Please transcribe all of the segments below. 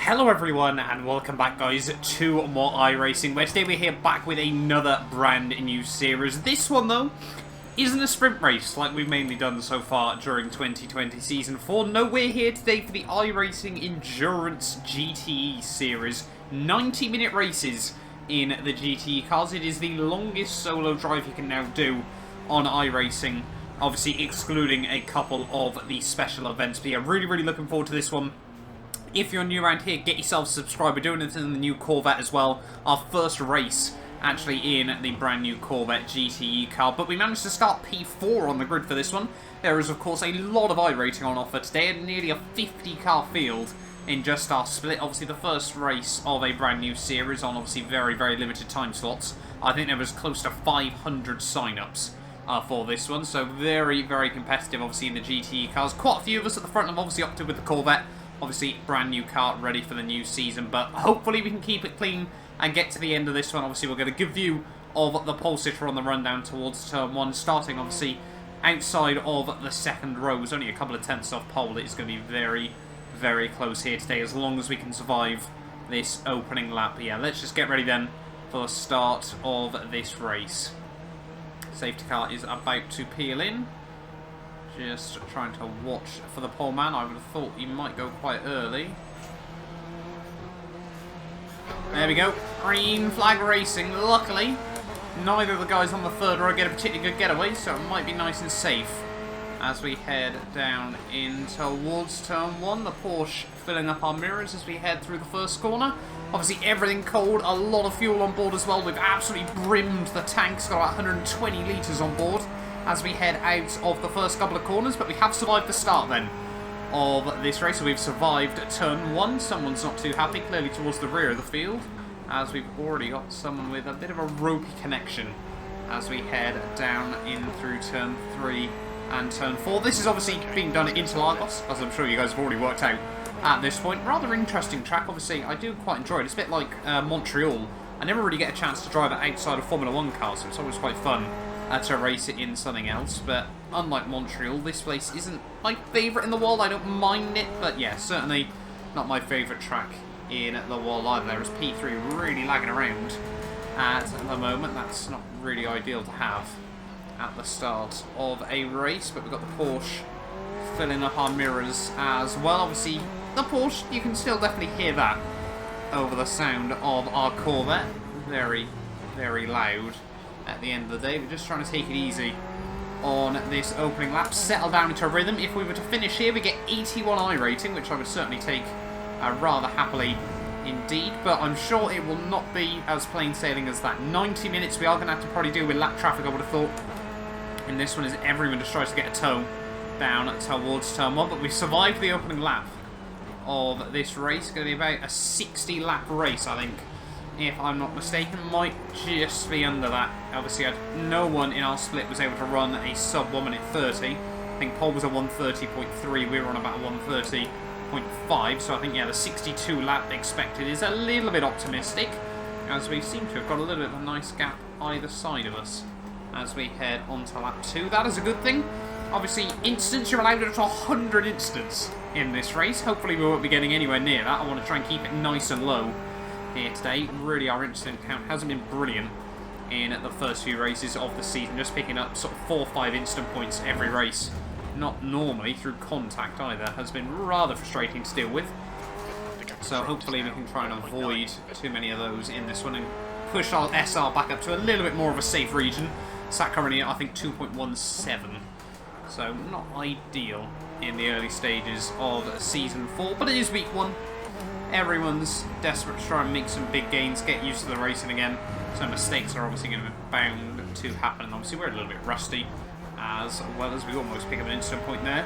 Hello everyone and welcome back guys to more iRacing, where today we're here back with another brand new series. This one though isn't a sprint race like we've mainly done so far during 2020 Season 4. No, we're here today for the iRacing Endurance GTE series. 90-minute races in the GTE cars. It is the longest solo drive you can now do on iRacing, obviously excluding a couple of the special events. But yeah, really looking forward to this one. If you're new around here, get yourself a subscribe. We're doing it in the new Corvette as well. Our first race actually in the brand new Corvette GTE car. But we managed to start P4 on the grid for this one. There is of course a lot of iRacing on offer today, and nearly a 50 car field in just our split. Obviously the first race of a brand new series on obviously very limited time slots. I think there was close to 500 sign-ups for this one. So very competitive obviously in the GTE cars. Quite a few of us at the front have obviously opted with the Corvette. Obviously, brand new car ready for the new season, but hopefully we can keep it clean and get to the end of this one. Obviously, we'll get a good view of the pole sitter on the rundown towards turn 1, starting obviously outside of the second row. It's only a couple of tenths off pole. It's going to be very close here today, as long as we can survive this opening lap. But yeah, let's just get ready then for the start of this race. Safety car is about to peel in. Just trying to watch for the pole man. I would have thought he might go quite early. There we go. Green flag racing. Luckily, neither of the guys on the third row get a particularly good getaway, so it might be nice and safe as we head down in towards turn 1. The Porsche filling up our mirrors as we head through the first corner. Obviously everything cold, a lot of fuel on board as well. We've absolutely brimmed the tanks, got about 120 litres on board as we head out of the first couple of corners. But we have survived the start then of this race. So we've survived turn 1. Someone's not too happy, clearly towards the rear of the field, as we've already got someone with a bit of a ropey connection as we head down in through turn 3 and turn 4. This is obviously being done at Interlagos, as I'm sure you guys have already worked out at this point. Rather interesting track, obviously. I do quite enjoy it. It's a bit like Montreal. I never really get a chance to drive it outside of Formula 1 cars, so it's always quite fun to race it in something else. But unlike Montreal, this place isn't my favourite in the world. I don't mind it, but yeah, certainly not my favourite track in the world either. There is P3 really lagging around at the moment. That's not really ideal to have at the start of a race. But we've got the Porsche filling up our mirrors as well. Obviously the Porsche, you can still definitely hear that over the sound of our Corvette. Very loud at the end of the day. We're just trying to take it easy on this opening lap, settle down into a rhythm. If we were to finish here, we get 81 I rating, which I would certainly take rather happily indeed, but I'm sure it will not be as plain sailing as that. 90 minutes we are going to have to probably deal with lap traffic, I would have thought, in this one, as everyone just tries to get a toe down towards turn 1. But we survived the opening lap of this race. It's going to be about a 60 lap race, I think, if I'm not mistaken. Might just be under that. Obviously, no one in our split was able to run a sub 1 minute 30. I think Paulo was a 1:30.3. We were on about a 1:30.5. So I think, yeah, the 62 lap expected is a little bit optimistic, as we seem to have got a little bit of a nice gap either side of us as we head on to lap 2. That is a good thing. Obviously, instants, you're allowed up to 100 instants in this race. Hopefully we won't be getting anywhere near that. I want to try and keep it nice and low here today. Really, our instant count hasn't been brilliant in the first few races of the season, just picking up sort of 4 or 5 instant points every race, not normally through contact either, has been rather frustrating to deal with. So hopefully we can try and avoid too many of those in this one and push our SR back up to a little bit more of a safe region. Sat currently at, I think, 2.17, so not ideal in the early stages of Season 4, but it is week 1. Everyone's desperate to try and make some big gains, get used to the racing again. So mistakes are obviously going to be bound to happen. And obviously we're a little bit rusty, as well as we almost pick up an instant point there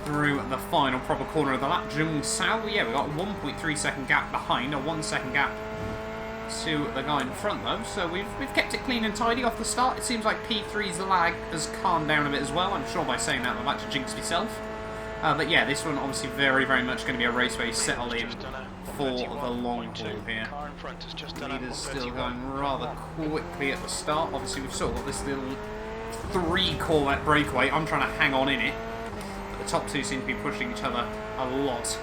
through the final proper corner of the lap. Jung Sao, yeah, we got a 1.3 second gap behind, a 1 second gap to the guy in front though. So we've kept it clean and tidy off the start. It seems like P3's lag has calmed down a bit as well. I'm sure by saying that I'm about to jinx myself. But yeah, this one obviously very much going to be a race where you settle in for the long haul here. Leaders still going rather quickly at the start. Obviously we've sort of got this little 3 Corvette breakaway. I'm trying to hang on in it. But the top 2 seem to be pushing each other a lot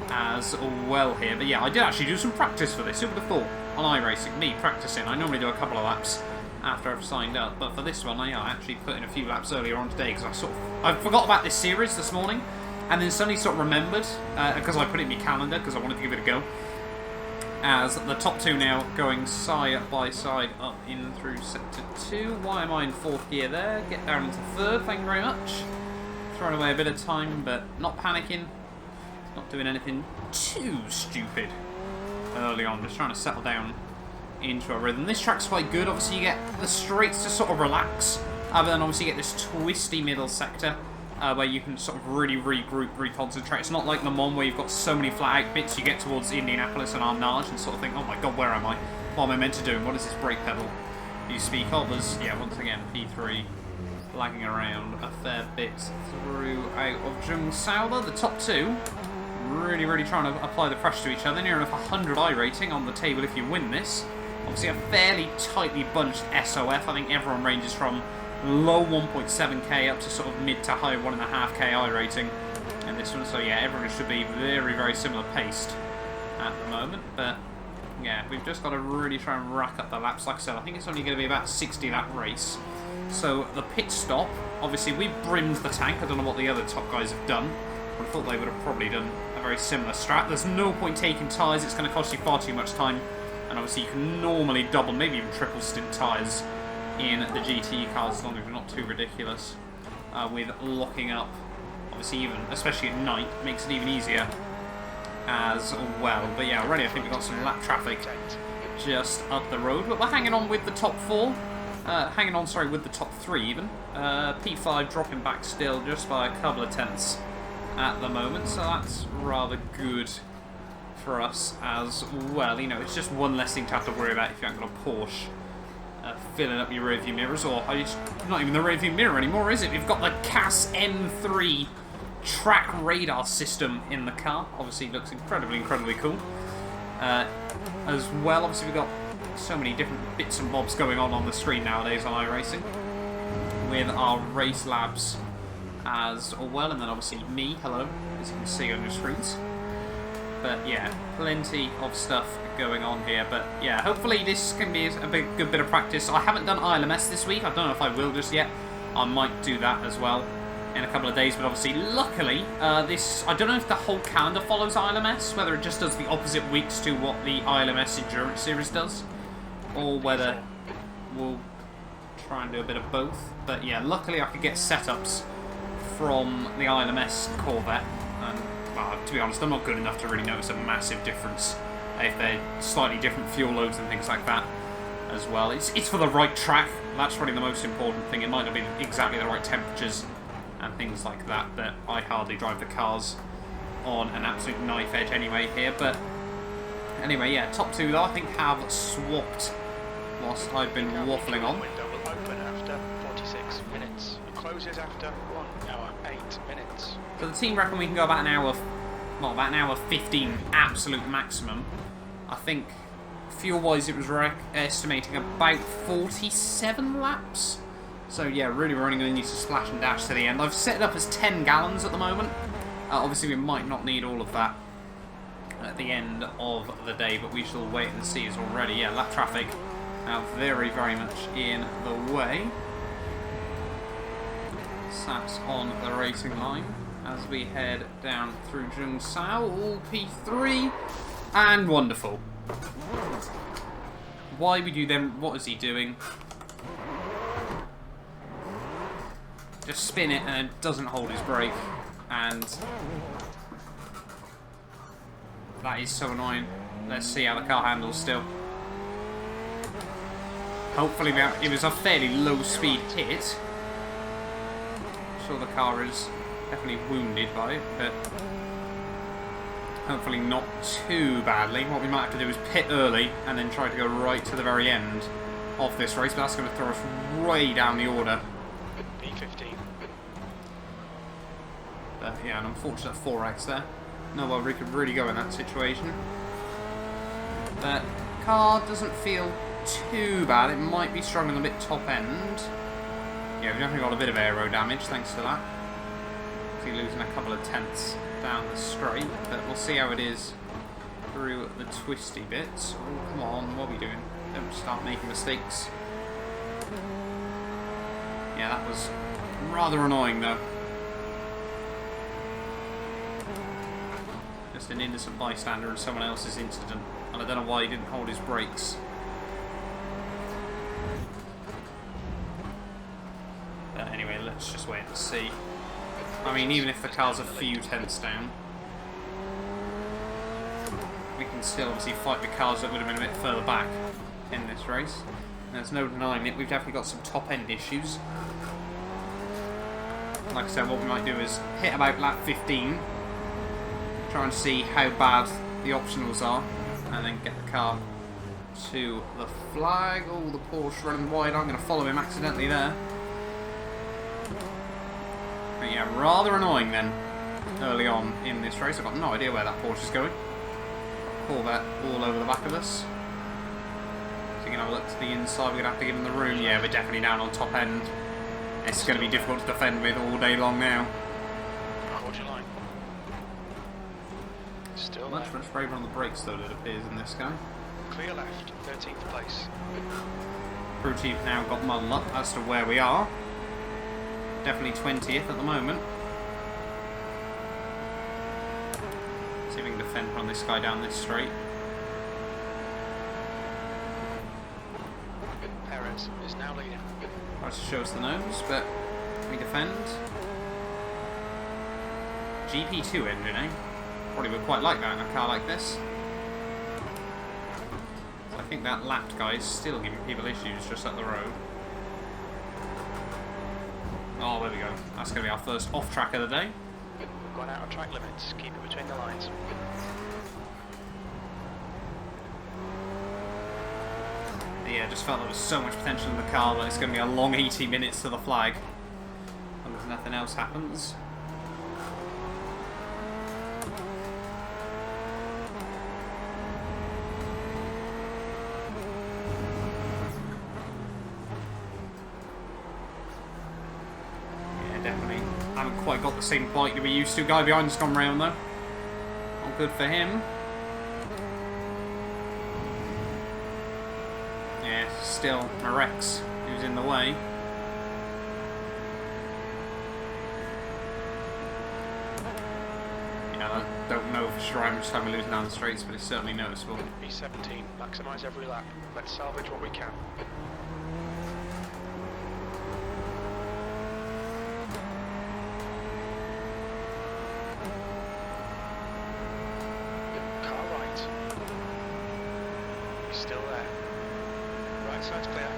as well here. But yeah, I did actually do some practice for this. Who would have thought? On iRacing, me practicing. I normally do a couple of laps after I've signed up, but for this one I actually put in a few laps earlier on today because I forgot about this series this morning, and then suddenly sort of remembered because I put it in my calendar because I wanted to give it a go. As the top two now going side by side up in through sector 2. Why am I in 4th gear there? Get down into 3rd, thank you very much. Throwing away a bit of time, but not panicking. Not doing anything too stupid early on, just trying to settle down into a rhythm. This track's quite good. Obviously you get the straights to sort of relax, but then obviously you get this twisty middle sector where you can sort of really regroup, reconcentrate. It's not like Le Mans where you've got so many flat out bits. You get towards Indianapolis and Arnage and sort of think, oh my god, where am I? What am I meant to do? What is this brake pedal you speak of? As, yeah, once again, P3 lagging around a fair bit throughout of Zhongzhou. The top two really trying to apply the pressure to each other. Near enough 100 iRating on the table if you win this. Obviously a fairly tightly bunched SOF. I think everyone ranges from low 1.7k up to sort of mid to high 1.5k iRating in this one. So yeah, everyone should be very similar paced at the moment. But yeah, we've just got to really try and rack up the laps. Like I said, I think it's only going to be about a 60 lap race. So the pit stop, obviously we brimmed the tank. I don't know what the other top guys have done. I thought they would have probably done a very similar strat. There's no point taking tyres, it's going to cost you far too much time. And obviously you can normally double, maybe even triple stint tyres in the GTE cars as long as you're not too ridiculous with locking up. Obviously even, especially at night, makes it even easier as well. But yeah, already I think we've got some lap traffic just up the road. But we're hanging on with the top 4. With the top 3 even. P5 dropping back still just by a couple of tenths at the moment, so that's rather good for us as well. You know, it's just one less thing to have to worry about if you haven't got a Porsche filling up your rearview mirrors, or it's not even the rearview mirror anymore, is it? We've got the CAS M3 track radar system in the car. Obviously it looks incredibly cool. As well, obviously we've got so many different bits and bobs going on the screen nowadays on iRacing with our race labs as well, and then obviously me, hello, as you can see on your screens. But yeah, plenty of stuff going on here. But yeah, hopefully this can be a good bit of practice. I haven't done ILMS this week. I don't know if I will just yet. I might do that as well in a couple of days. But obviously, luckily, I don't know if the whole calendar follows ILMS, whether it just does the opposite weeks to what the ILMS Endurance Series does, or whether we'll try and do a bit of both. But yeah, luckily I could get setups from the ILMS Corvette, and well, to be honest, I'm not good enough to really notice a massive difference if they're slightly different fuel loads and things like that as well. It's for the right track. That's probably the most important thing. It might not be exactly the right temperatures and things like that, but I hardly drive the cars on an absolute knife edge anyway here. But anyway, yeah, top 2 though I think have swapped whilst I've been waffling on. Window will open after 46 minutes. It closes after 1 hour 8 minutes. So the team reckon we can go about an hour, well, about an hour 15 absolute maximum. I think fuel-wise it was estimating about 47 laps. So yeah, really we're only going to need to splash and dash to the end. I've set it up as 10 gallons at the moment. Obviously we might not need all of that at the end of the day, but we shall wait and see. As already, yeah, lap traffic very much in the way. Sat on the racing line as we head down through Zhongzhou, all P3, and wonderful. Why would you then, what is he doing? Just spin it and it doesn't hold his brake, and that is so annoying. Let's see how the car handles still. Hopefully it was a fairly low speed hit. Sure the car is definitely wounded by it, but hopefully not too badly. What we might have to do is pit early and then try to go right to the very end of this race, but that's going to throw us way down the order. P15. But yeah, an unfortunate 4X there. No way we could really go in that situation. But car doesn't feel too bad. It might be struggling a bit top end. Yeah, we've definitely got a bit of aero damage thanks to that. Losing a couple of tenths down the straight, but we'll see how it is through the twisty bits. Oh, come on, what are we doing? Don't start making mistakes. Yeah, that was rather annoying though. Just an innocent bystander in someone else's incident, and I don't know why he didn't hold his brakes. But anyway, let's just wait and see. I mean, even if the car's a few tenths down, we can still obviously fight the cars that would have been a bit further back in this race. There's no denying it, we've definitely got some top-end issues. Like I said, what we might do is hit about lap 15, try and see how bad the optionals are, and then get the car to the flag. Oh, the Porsche running wide, I'm going to follow him accidentally there. But yeah, rather annoying then, early on in this race. I've got no idea where that Porsche is going. Corvette all over the back of us. So you're going to have a look to the inside, we're going to have to give him the room. Yeah, we're definitely down on top end. It's going to be difficult to defend with all day long now. Hold your line. Still much braver on the brakes though, it appears, in this guy. Clear left, 13th place. Crew chief now got muddled up as to where we are. Definitely 20th at the moment. See if we can defend from this guy down this straight. Perez is now leading. Tries to show us the nose, but we defend. GP2 engine, eh? Probably would quite like that in a car like this. So I think that lapped guy is still giving people issues just up the road. Oh, there we go. That's going to be our first off-track of the day. We've gone out of track limits. Keep it between the lines. Yeah, just felt there was so much potential in the car that it's going to be a long 80 minutes to the flag. And if nothing else happens. Definitely haven't quite got the same bike that we used to. Guy behind us gone round though. All good for him. Yeah, still Rex who's in the way. Yeah, I don't know for sure how much time we're losing down the straights, but it's certainly noticeable. B17, maximise every lap. Let's salvage what we can. Still there. Right side's clear.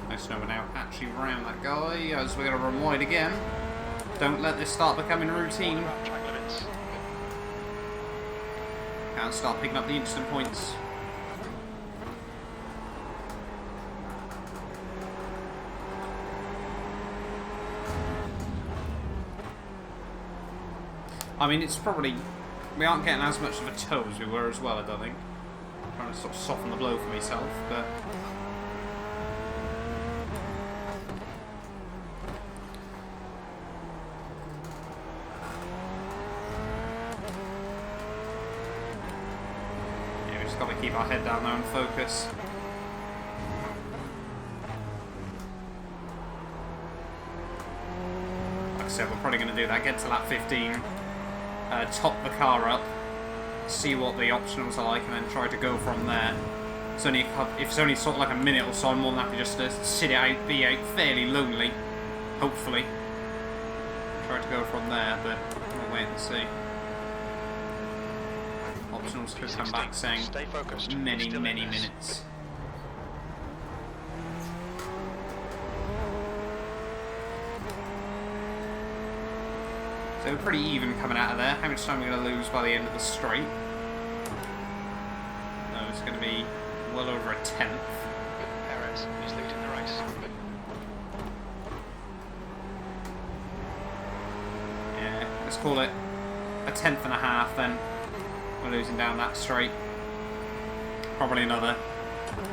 Nice know we're now actually round that guy as we're going to run wide again. Don't let this start becoming routine. Track limits. Can't start picking up the instant points. I mean, it's probably... We aren't getting as much of a toe as we were as well, I don't think. I'm trying to sort of soften the blow for myself, but... Yeah, we just got to keep our head down there and focus. Like I said, we're probably going to do that, get to lap 15. Top the car up, see what the optionals are like, and then try to go from there. It's only if it's only sort of like a minute or so, I'm more than happy just to sit it out, be out fairly lonely, hopefully. Try to go from there, but we'll wait and see. Optionals could come back saying many minutes. So we're pretty even coming out of there. How much time are we going to lose by the end of the straight? No, it's going to be well over a tenth. Perez is leading the race. Yeah, let's call it a tenth and a half then. We're losing down that straight. Probably another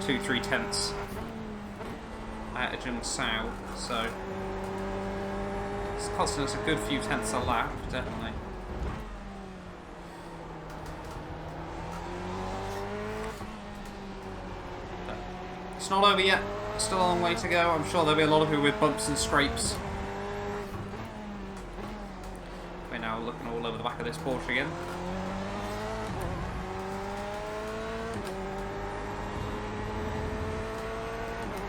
2-3 tenths out of Jung Sao, so... It's costing us a good few tenths a lap, definitely. But it's not over yet. Still a long way to go. I'm sure there'll be a lot of people with bumps and scrapes. We're now looking all over the back of this Porsche again.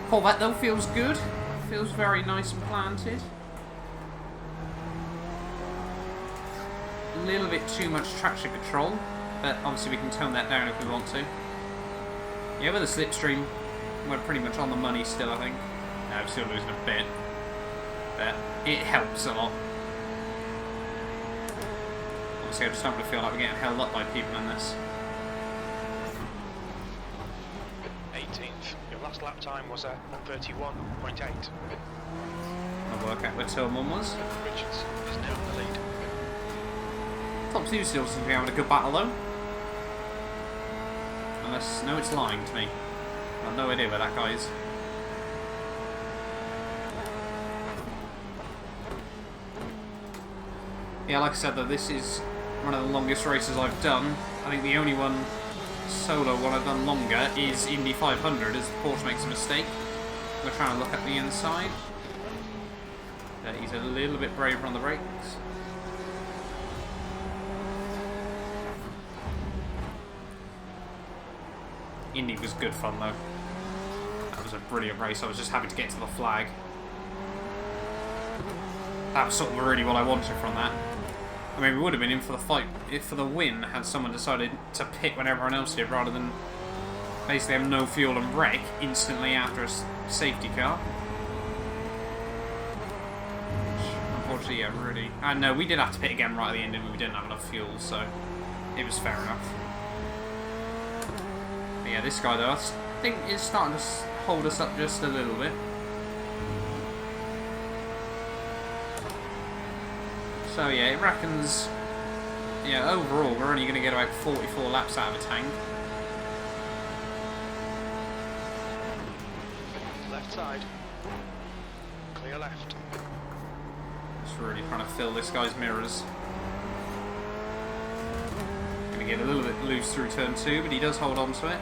Corvette though feels good. Feels very nice and planted. A little bit too much traction control, but obviously we can tone that down if we want to. Yeah, with the slipstream, we're pretty much on the money still, I think. No, we're still losing a bit, but it helps a lot. Obviously, I just don't want to feel like we're getting held up by people in this. 18th. Your last lap time was at 1:31.8. I'll work out where turn 1 was. Richards is now in the lead. Top 2 still seems to be having a good battle though. Unless, no, it's lying to me. I've no idea where that guy is. Yeah, like I said though, this is one of the longest races I've done. I think the only one solo one I've done longer is Indy 500 as Porsche makes a mistake. We're trying to look at the inside. He's a little bit braver on the brakes. Indy was good fun though. That was a brilliant race. I was just happy to get to the flag. That was sort of really what I wanted from that. I mean, we would have been in for the fight, for the win, had someone decided to pit when everyone else did, rather than basically have no fuel and wreck instantly after a safety car. Unfortunately, yeah, really. And no, we did have to pit again right at the end, and we didn't have enough fuel, so it was fair enough. But yeah, this guy though, I think is starting to hold us up just a little bit. So yeah, it reckons, yeah, overall we're only going to get about 44 laps out of a tank. Left side. Clear left. Just really trying to fill this guy's mirrors. Going to get a little bit loose through turn 2, but he does hold on to it.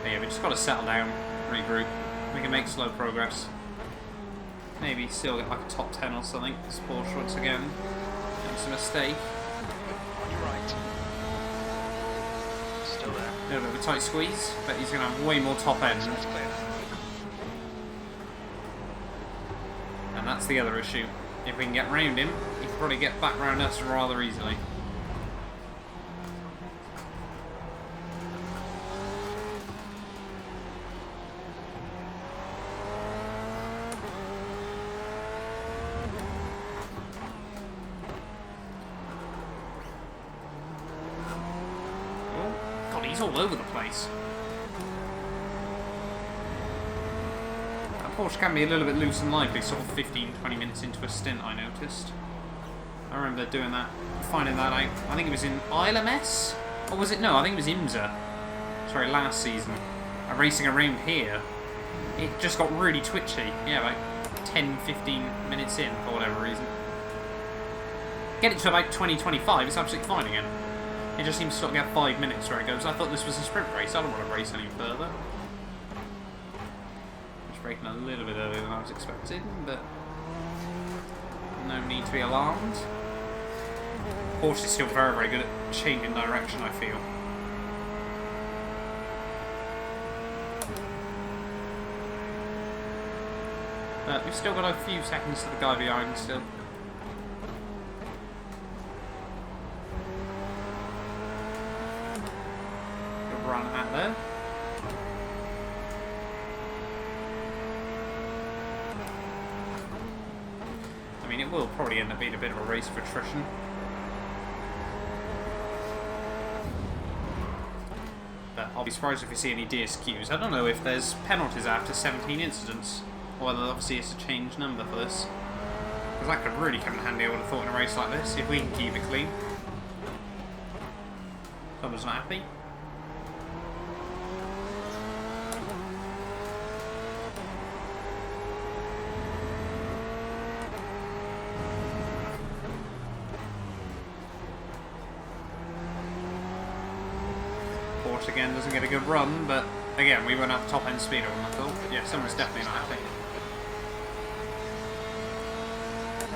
But yeah, we just got to settle down, regroup. We can make slow progress. Maybe still get like a top 10 or something. This Porsche once again makes a mistake. On your right. Still there. A little bit of a tight squeeze, but he's going to have way more top end. That's clear. And that's the other issue. If we can get round him, he can probably get back round us rather easily. He's all over the place. That Porsche can be a little bit loose and lively, sort of 15-20 minutes into a stint, I noticed. I remember doing that, finding that out. I think it was in ILMS? Or was it? No, I think it was IMSA. Sorry, last season. Racing around here. It just got really twitchy. Yeah, like 10-15 minutes in, for whatever reason. Get it to about 20-25, it's absolutely fine again. It just seems to sort of get 5 minutes where it goes. I thought this was a sprint race. I don't want to race any further. Just braking a little bit earlier than I was expecting, but no need to be alarmed. Porsche is still very, very good at changing direction, I feel. But we've still got a few seconds to the guy behind still. Run out there. I mean, it will probably end up being a bit of a race for attrition. But I'll be surprised if we see any DSQs. I don't know if there's penalties after 17 incidents, or whether obviously it's a changed number for this. Because that could really come in handy, I would have thought, in a race like this, if we can keep it clean. Someone's not happy. again doesn't get a good run, but again, we won't have top end speed on I thought. But yeah, someone's definitely not happy.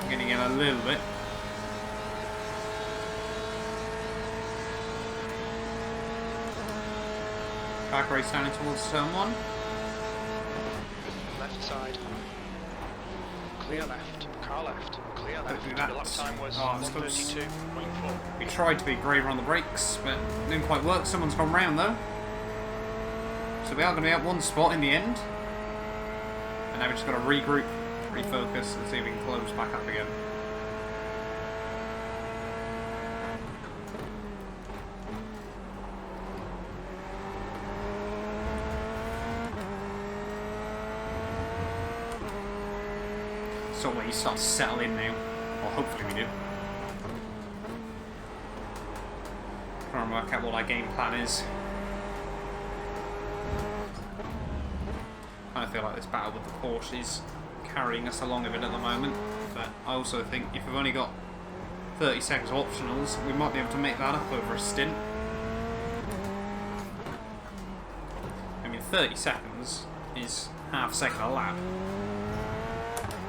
Getting in a little bit. Back race down in towards turn 1. Left side. Clear left. Car left. Clear left. Hopefully The lap time was it's close. 1:32.4. We tried to be braver on the brakes, but it didn't quite work. Someone's gone round though. So we are going to be at one spot in the end. And now we've just got to regroup, refocus, and see if we can close back up again. So when you start to settle in now, or hopefully we do. Trying to work out what our game plan is. I feel like this battle with the Porsche is carrying us along a bit at the moment, but I also think if we've only got 30 seconds of optionals, we might be able to make that up over a stint. I mean, 30 seconds is half a second a lap,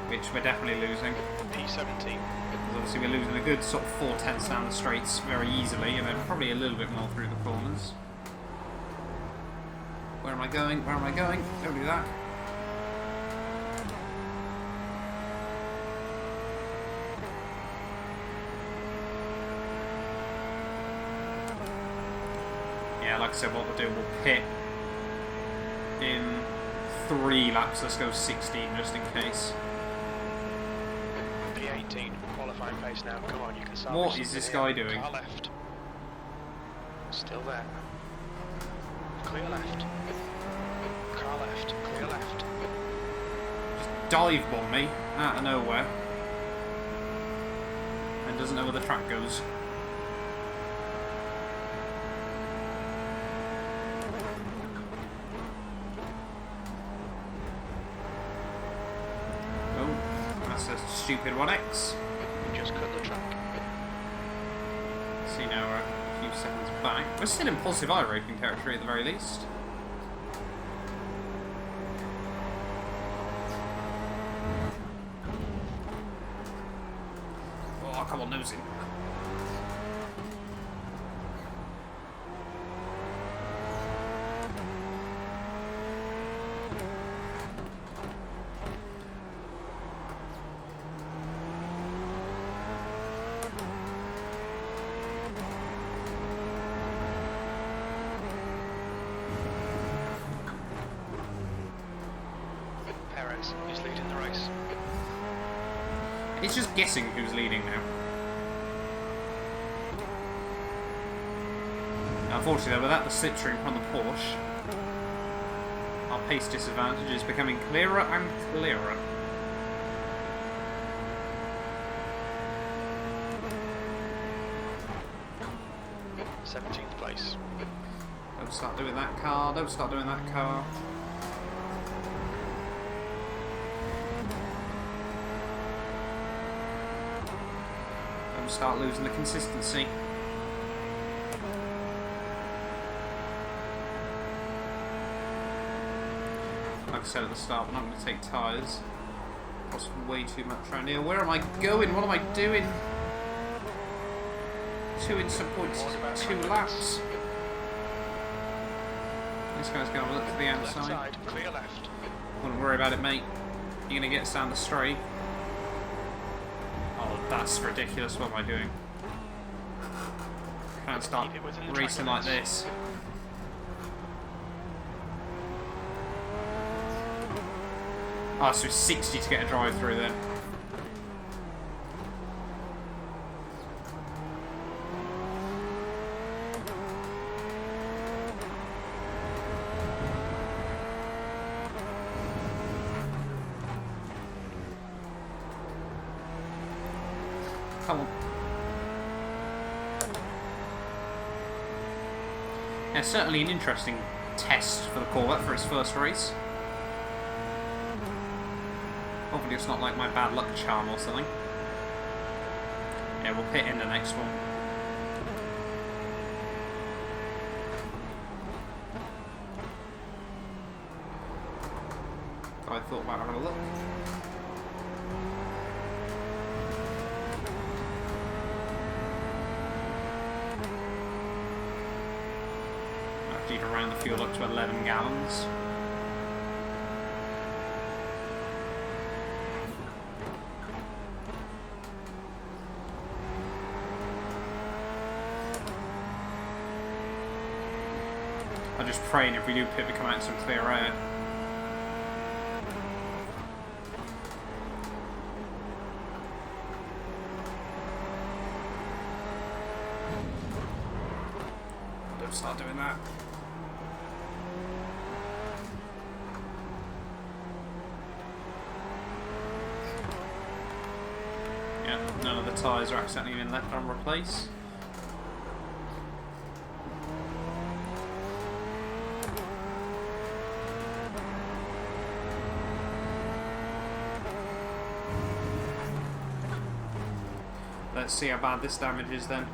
which we're definitely losing. P17. Because obviously we're losing a good sort of 4/10 down the straights very easily, and then probably a little bit more through the corners. Where am I going? Where am I going? Don't do that. Yeah, like I said, what we'll do, we'll pit in 3 laps. Let's go 16 just in case. P18, qualifying pace now. Come on, you can start. What is this guy doing? Car left. Still there. Clear left. Car left. Clear left. Just dive bomb me out of nowhere. And doesn't know where the track goes. Stupid 1X. We just cut the track. See, now we're a few seconds back. We're still in positive IRacing territory at the very least. Oh, come on, nosing. He's leading the race. It's just guessing who's leading now. Unfortunately, though, without the slipstream from the Porsche, our pace disadvantage is becoming clearer and clearer. – 17th place. Don't start doing that car. Don't start doing that car. Start losing the consistency. Like I said at the start, we're not going to take tyres. Costs way too much around here. Where am I going? What am I doing? 2 in some points, 2 laps. This guy's going to look to the outside. Left side, clear left. Wouldn't worry about it, mate. You're going to get us down the straight. Oh, that's ridiculous. What am I doing? Can't start racing like this. Oh, so 60 to get a drive through then. Come on. Yeah, certainly an interesting test for the Corvette for its first race. Hopefully it's not like my bad luck charm or something. Yeah, we'll pit in the next one. so I thought about having a look. I need to round the fuel up to 11 gallons. I'm just praying if we do pit, we come out in some clear air. Don't start doing that. Yeah, none of the tyres are accidentally been left on replace. Let's see how bad this damage is then.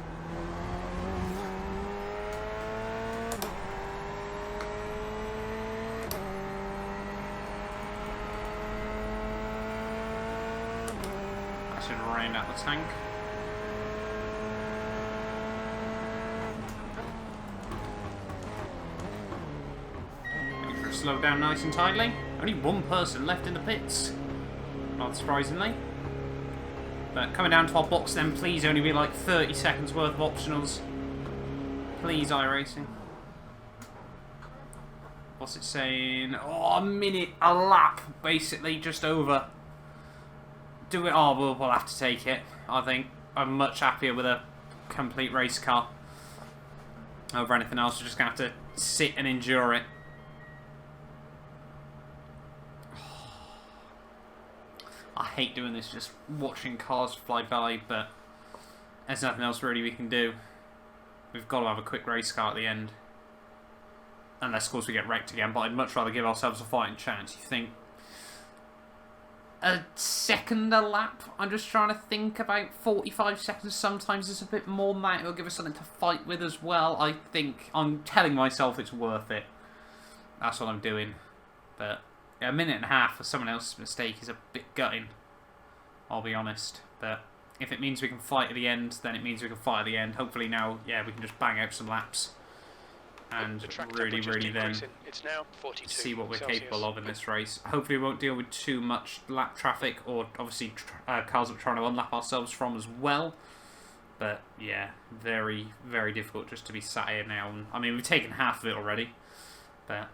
I should rain out the tank. Waiting for it to slow down nice and tidily. Only one person left in the pits. Not surprisingly. But coming down to our box then, please only be like 30 seconds worth of optionals. Please, iRacing. What's it saying? Oh, a minute, a lap, basically, just over. Do it. Oh, we'll have to take it, I think. I'm much happier with a complete race car over anything else. We're just going to have to sit and endure it. I hate doing this, just watching cars fly by, but there's nothing else really we can do. We've got to have a quick race car at the end. Unless, of course, we get wrecked again, but I'd much rather give ourselves a fighting chance. You think a second a lap? I'm just trying to think, about 45 seconds. Sometimes it's a bit more than that. It'll give us something to fight with as well. I think I'm telling myself it's worth it. That's what I'm doing. But yeah, a minute and a half for someone else's mistake is a bit gutting, I'll be honest. But if it means we can fight at the end, then it means we can fight at the end. Hopefully now, yeah, we can just bang out some laps and really then it's now 42 see what we're Celsius. capable of in this race. Hopefully we won't deal with too much lap traffic, or obviously cars that we're trying to unlap ourselves from as well. But yeah, very difficult just to be sat here now. I mean, we've taken half of it already, but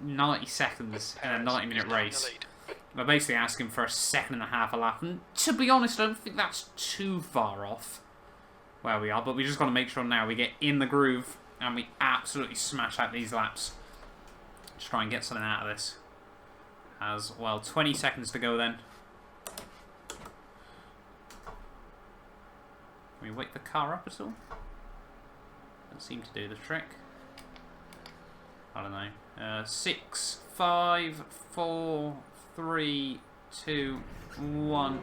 90 seconds in a 90-minute race. We're basically asking for a second and a half a lap, and to be honest, I don't think that's too far off where we are, but we just got to make sure now we get in the groove and we absolutely smash out these laps. Just try and get something out of this. As well, 20 seconds to go then. Can we wake the car up at all? Doesn't seem to do the trick. I don't know. 6, 5, 4, 3, 2, 1.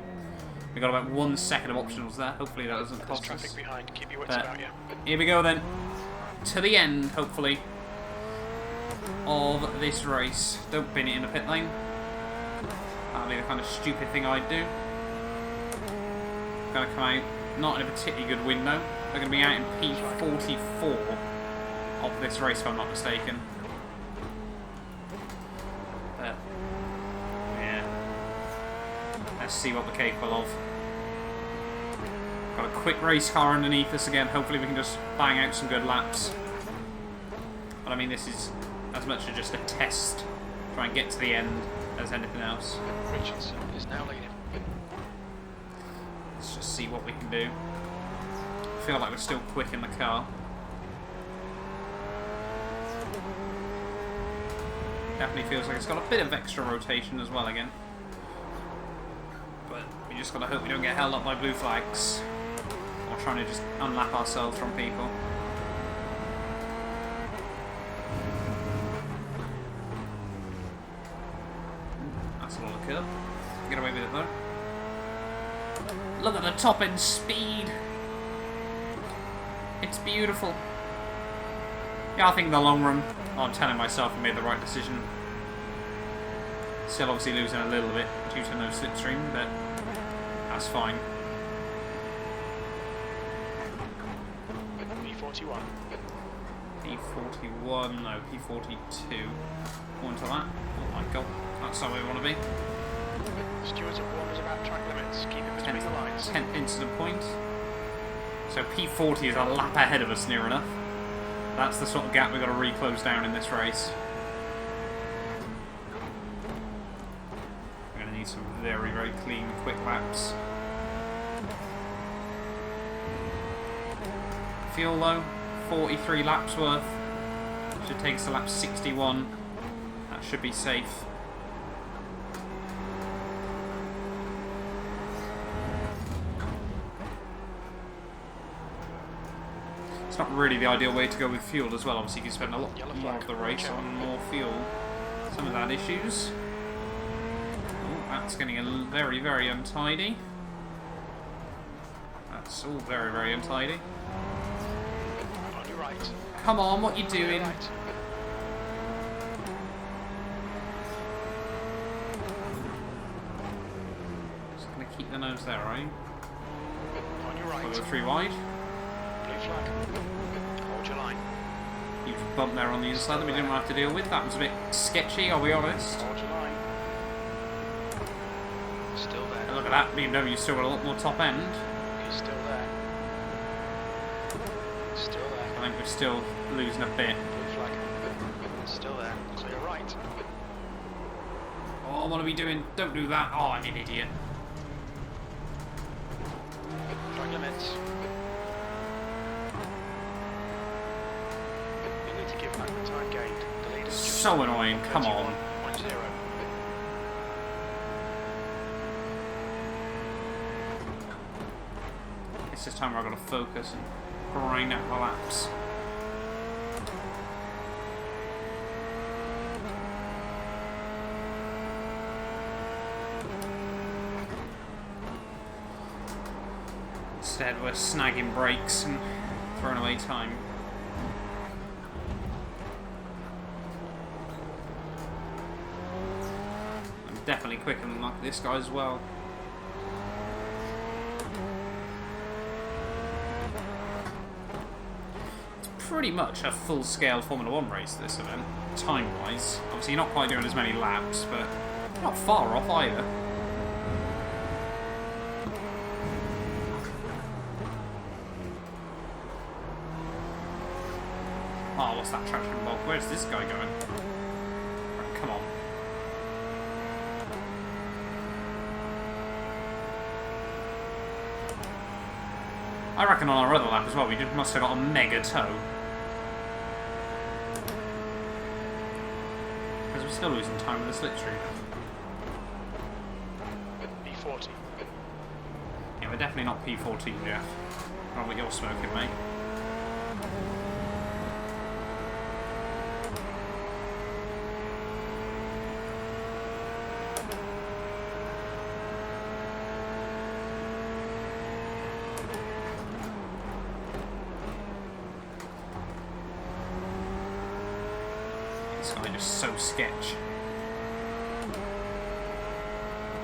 We got about 1 second of optionals there. Hopefully that doesn't cost us. Traffic behind. Keep your wits about you. Here we go then. To the end, hopefully, of this race. Don't bin it in the pit lane. That'll be the kind of stupid thing I'd do. Gonna come out not in a particularly good window. They're gonna be out in P44 of this race, if I'm not mistaken. But yeah, let's see what we're capable of. Got a quick race car underneath us again. Hopefully we can just bang out some good laps. But I mean, this is as much as just a test. Try and get to the end as anything else. Richardson is now leading. Let's just see what we can do. I feel like we're still quick in the car. Definitely feels like it's got a bit of extra rotation as well again. But we just gotta hope we don't get held up by blue flags. Or trying to just unlap ourselves from people. That's a lot of curb. Get away with it though. Look at the top end speed. It's beautiful. Yeah, I think in the long run, I'm telling myself I made the right decision. Still obviously losing a little bit due to no slipstream, but that's fine. P41. P41, no, P42. More into that. Oh my god, that's how we want to be. Stewards have warned us about track limits. Keep it between the lines. 10th incident point. So P40 is a lap ahead of us, near enough. That's the sort of gap we've got to re-close down in this race. We're going to need some very, very clean, quick laps. Fuel low, 43 laps worth. Should take us to lap 61. That should be safe. It's not really the ideal way to go with fuel as well. Obviously, you can spend a lot more of the race on more fuel. Some of that issues. Oh, that's getting a very, very untidy. That's all very, very untidy. On your right. Come on, what you doing? Right. Just gonna keep the nose there, are you? On your right. Over 3 wide. Blue flag. Hold your line. Huge bump there on the inside that we didn't have to deal with. That was a bit sketchy, I'll be honest. Hold your line. Still there. And look at that, BMW's still got a lot more top end. He's still there. Still there. I think we're still losing a bit. Blue flag. Still there. Clear right. Oh, what are we doing? Don't do that. Oh, I'm an idiot. Track limits. You need to give back the time gained. The leader's just So annoying, come on. 31.0. It's this time where I've got to focus and grind out the laps. Instead, we're snagging brakes and throwing away time. I'm definitely quicker than like this guy as well. Pretty much a full-scale Formula 1 race, this event, time-wise. Obviously, you're not quite doing as many laps, but not far off either. Oh, what's that traction bog? Where's this guy going? Right, come on. I reckon on our other lap as well, we must have got a mega tow. Because we're still losing time with the slipstream. P40. Yeah, we're definitely not P14, Jeff. I don't know what you're smoking, mate. This guy just so sketch.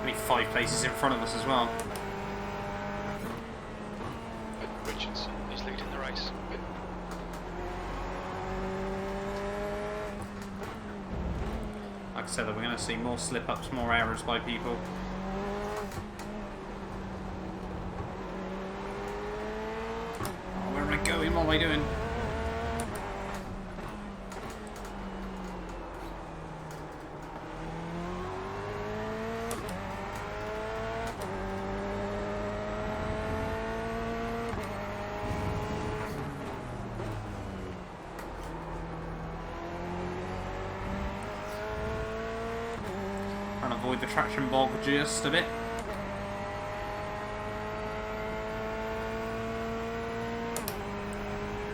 Only 5 places in front of us as well. Richardson is leading the race. Like I said, we're going to see more slip-ups, more errors by people. Oh, where am I going? What am I doing? Trying to avoid the traction bog just a bit.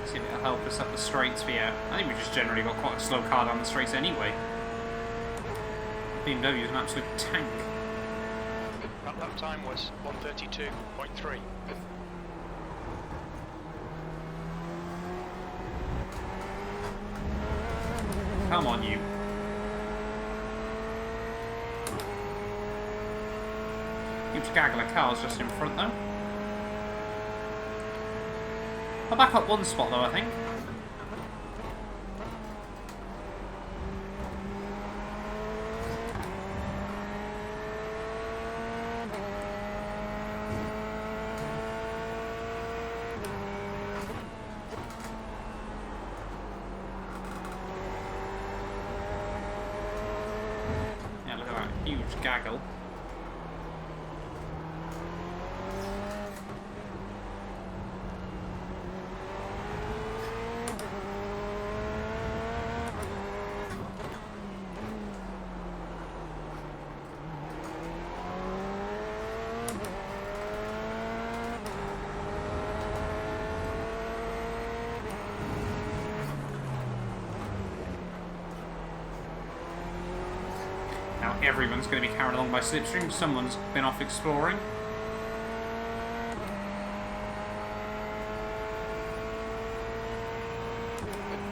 See if it'll help us up the straights, but yeah, I think we just generally got quite a slow car down the straights anyway. BMW is an absolute tank. That lap time was 1:32.3. Come on, you. huge gaggle of cars just in front, though. I'll back up one spot, though, I think. Yeah, look at that huge gaggle. Now everyone's going to be carried along by slipstream. Someone's been off exploring.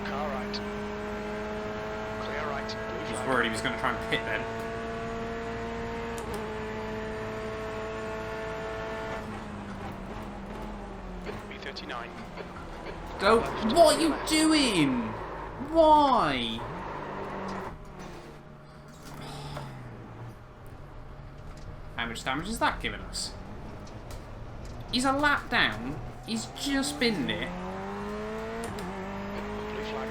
Car right. Clear right. Blue He was flag. worried he was going to try and pit then. B39. Don't. What are you doing? Why? How much damage is that giving us? He's a lap down. He's just been there. Blue flag.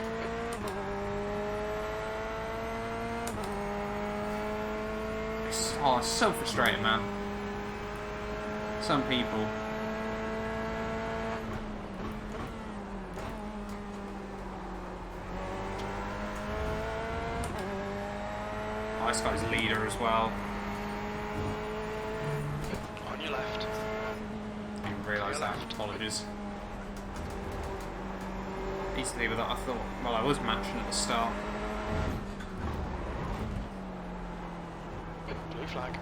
Oh, it's so frustrating, man. Some people. Oh, this guy's leader as well. On your left. I didn't realise that. Apologies. Easily with that, I thought. Well, I was matching at the start. Blue flag.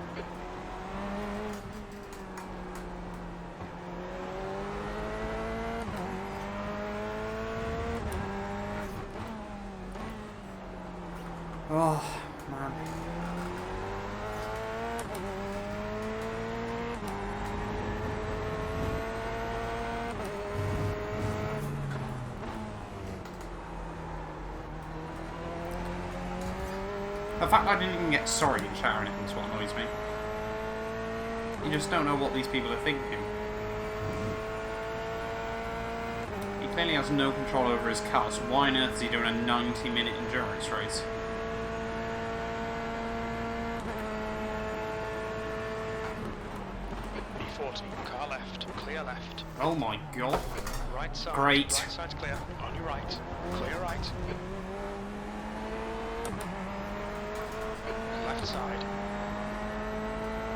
Oh, man. The fact that I didn't even get sorry in chat or anything is what annoys me. You just don't know what these people are thinking. He clearly has no control over his car, so why on earth is he doing a 90-minute endurance race? B40. Car left. Clear left. Oh my god. Right side. Great. Right side's clear. On your right. Clear right. Left side.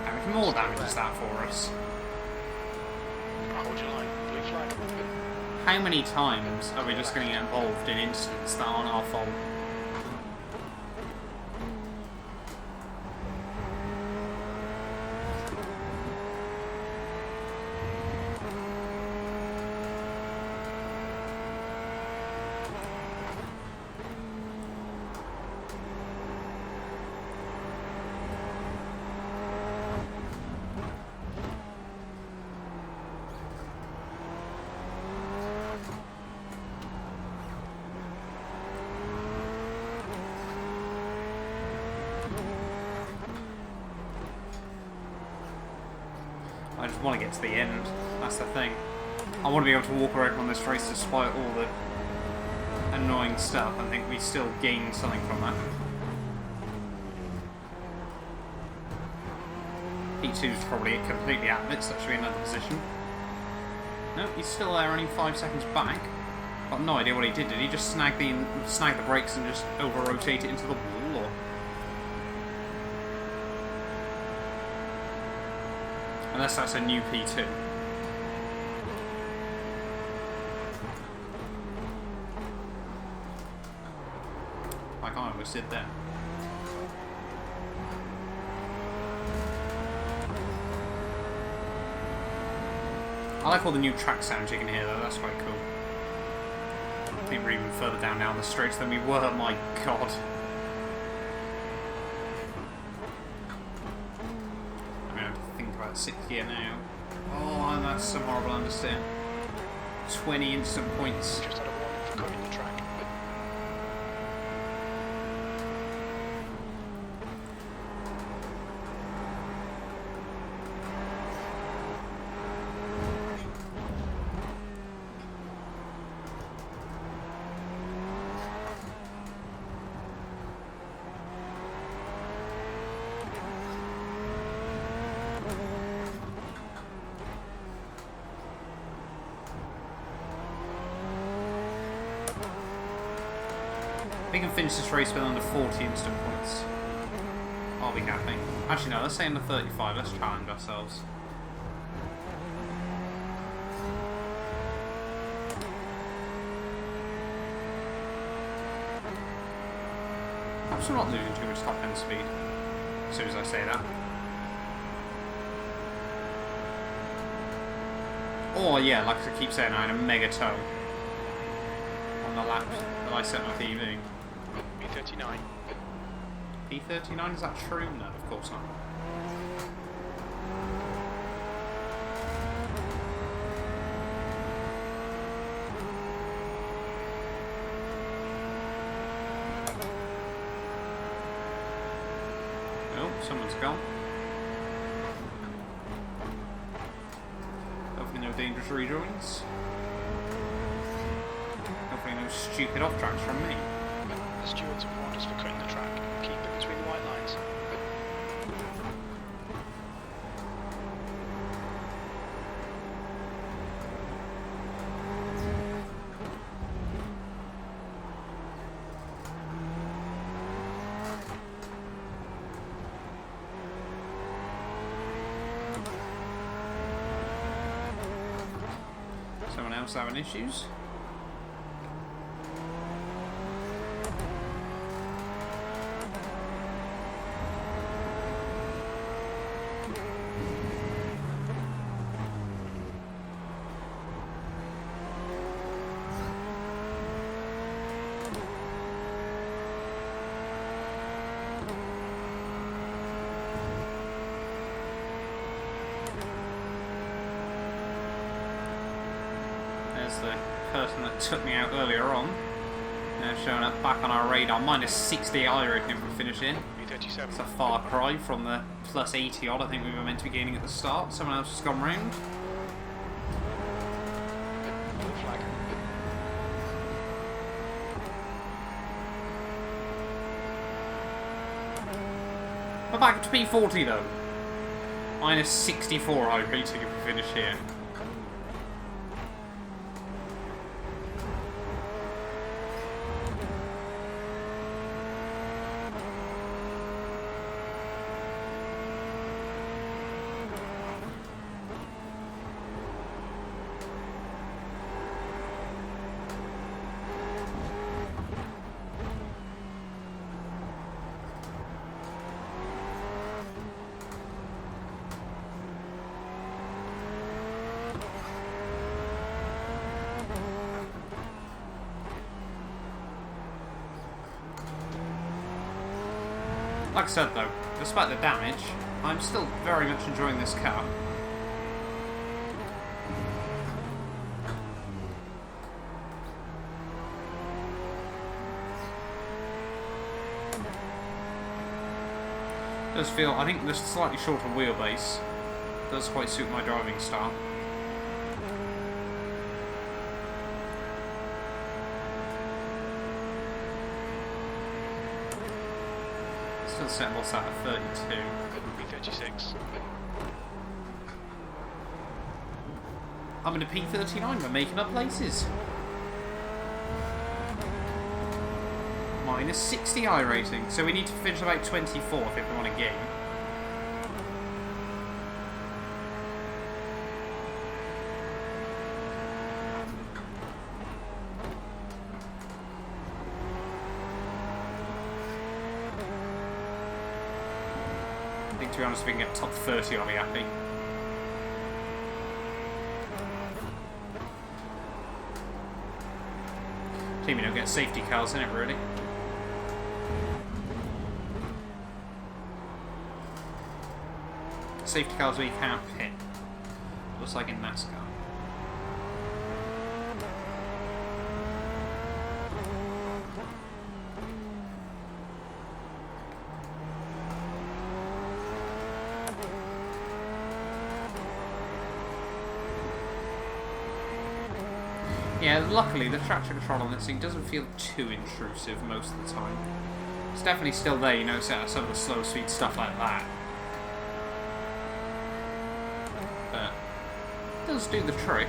How much more damage is that for us? Hold your line. Blue flag. How many times are we just going to get involved in incidents that aren't our fault? I just want to get to the end. That's the thing. I want to be able to walk around on this race despite all the annoying stuff and think we still gained something from that. P2's probably completely out of it, so that should be another position. No, he's still there, only 5 seconds back. Got no idea what he did. Did he just snag the brakes and just over-rotate it into the wall, or...? Unless that's a new P2. Like I almost did there. I like all the new track sounds you can hear though, that's quite cool. I think we're even further down the straights than we were, my god. I mean, I have to think about like 6th gear now. Oh, and that's some horrible understeer. 20 instant points. Just had a warning for cutting the track. We can finish this race with under 40 instant points. I'll be happy. Actually, no, let's say under 35. Let's challenge ourselves. Perhaps we're not losing too much top end speed. As soon as I say that. Oh yeah, like I keep saying, I had a mega toe on the lap that I set my PB. P39. P39, is that true? No, of course not. Oh, someone's gone. Hopefully no dangerous rejoins. Hopefully no stupid off tracks from me. The stewards have warned us for cutting the track. Keep it between the white lines. Someone else having issues? The person that took me out earlier on now showing up back on our radar. Minus 60 IRacing from finishing. P37. It's a far cry from the plus 80 odd I think we were meant to be gaining at the start. Someone else has gone round. Blue flag. We're back to P40 though. Minus 64 IRacing if we finish here. Like I said though, despite the damage, I'm still very much enjoying this car. It does feel, I think this slightly shorter wheelbase does quite suit my driving style. Still set what's that at 32. P36. I'm in a P39, we're making up places. Minus 60 IRacing, so we need to finish about 24th if we want to game. I think to be honest, if we can get top 30 I'll be happy. Team, you don't get safety cars in it really. safety cars where you can't pit. Just like in NASCAR. Yeah, luckily the traction control on this thing doesn't feel too intrusive most of the time. It's definitely still there, you know, set some of the slow speed stuff like that. But it does do the trick.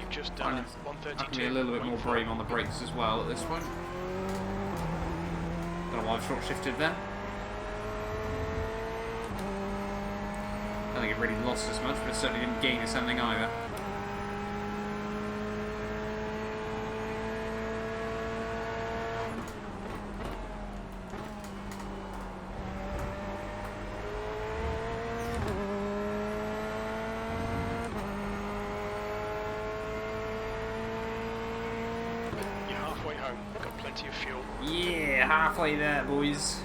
Just done 132. I can be a little bit more brave on the brakes as well at this point. Don't know why I've short shifted then. I don't think it really lost as much, but it certainly didn't gain us anything either. Yeah, halfway there, boys.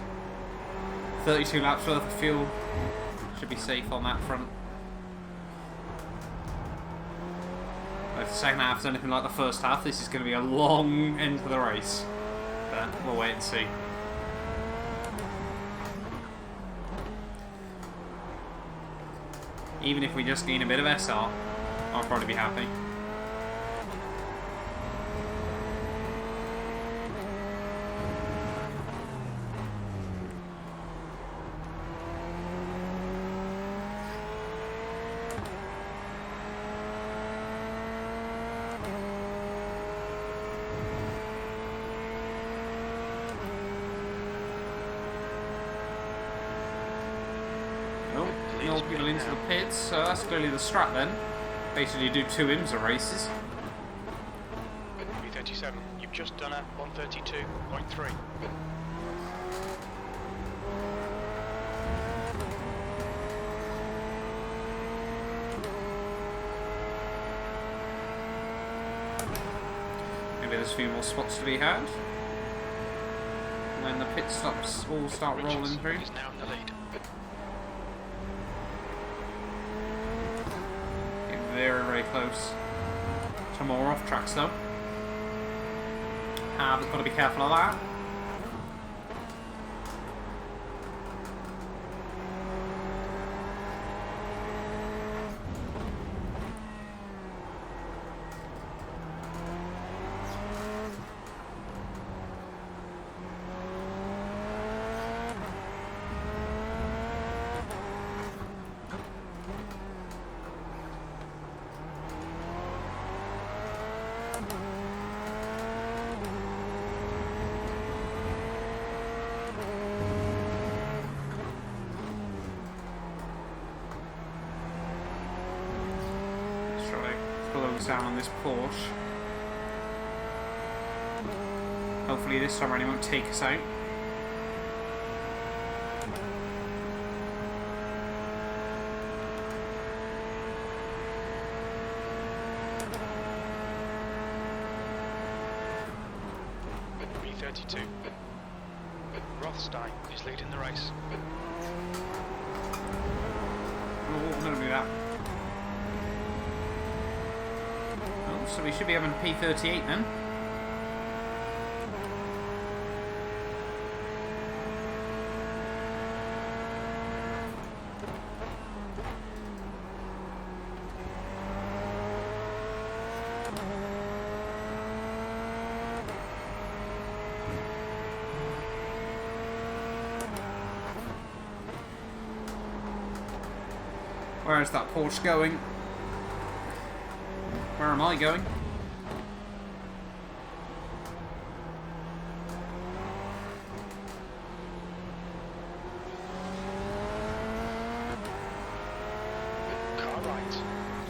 32 laps worth of fuel. Should be safe on that front. If the second half is anything like the first half, this is going to be a long end to the race. But we'll wait and see. Even if we just gain a bit of SR, I'll probably be happy. People into the pits, so that's clearly the strat then. Basically do 2 IMSA races. B37, you've just done a 132.3. Maybe there's a few more spots to be had. When the pit stops all start rolling through. Is now in the lead. Very, very close to more off tracks though. But got to be careful of that. Down on this Porsche. Hopefully this time anyone won't take us out. B32. Rothstein is leading the race. Oh, don't do that. So we should be having a P38 then. Where is that Porsche going? Where am I going? Car right.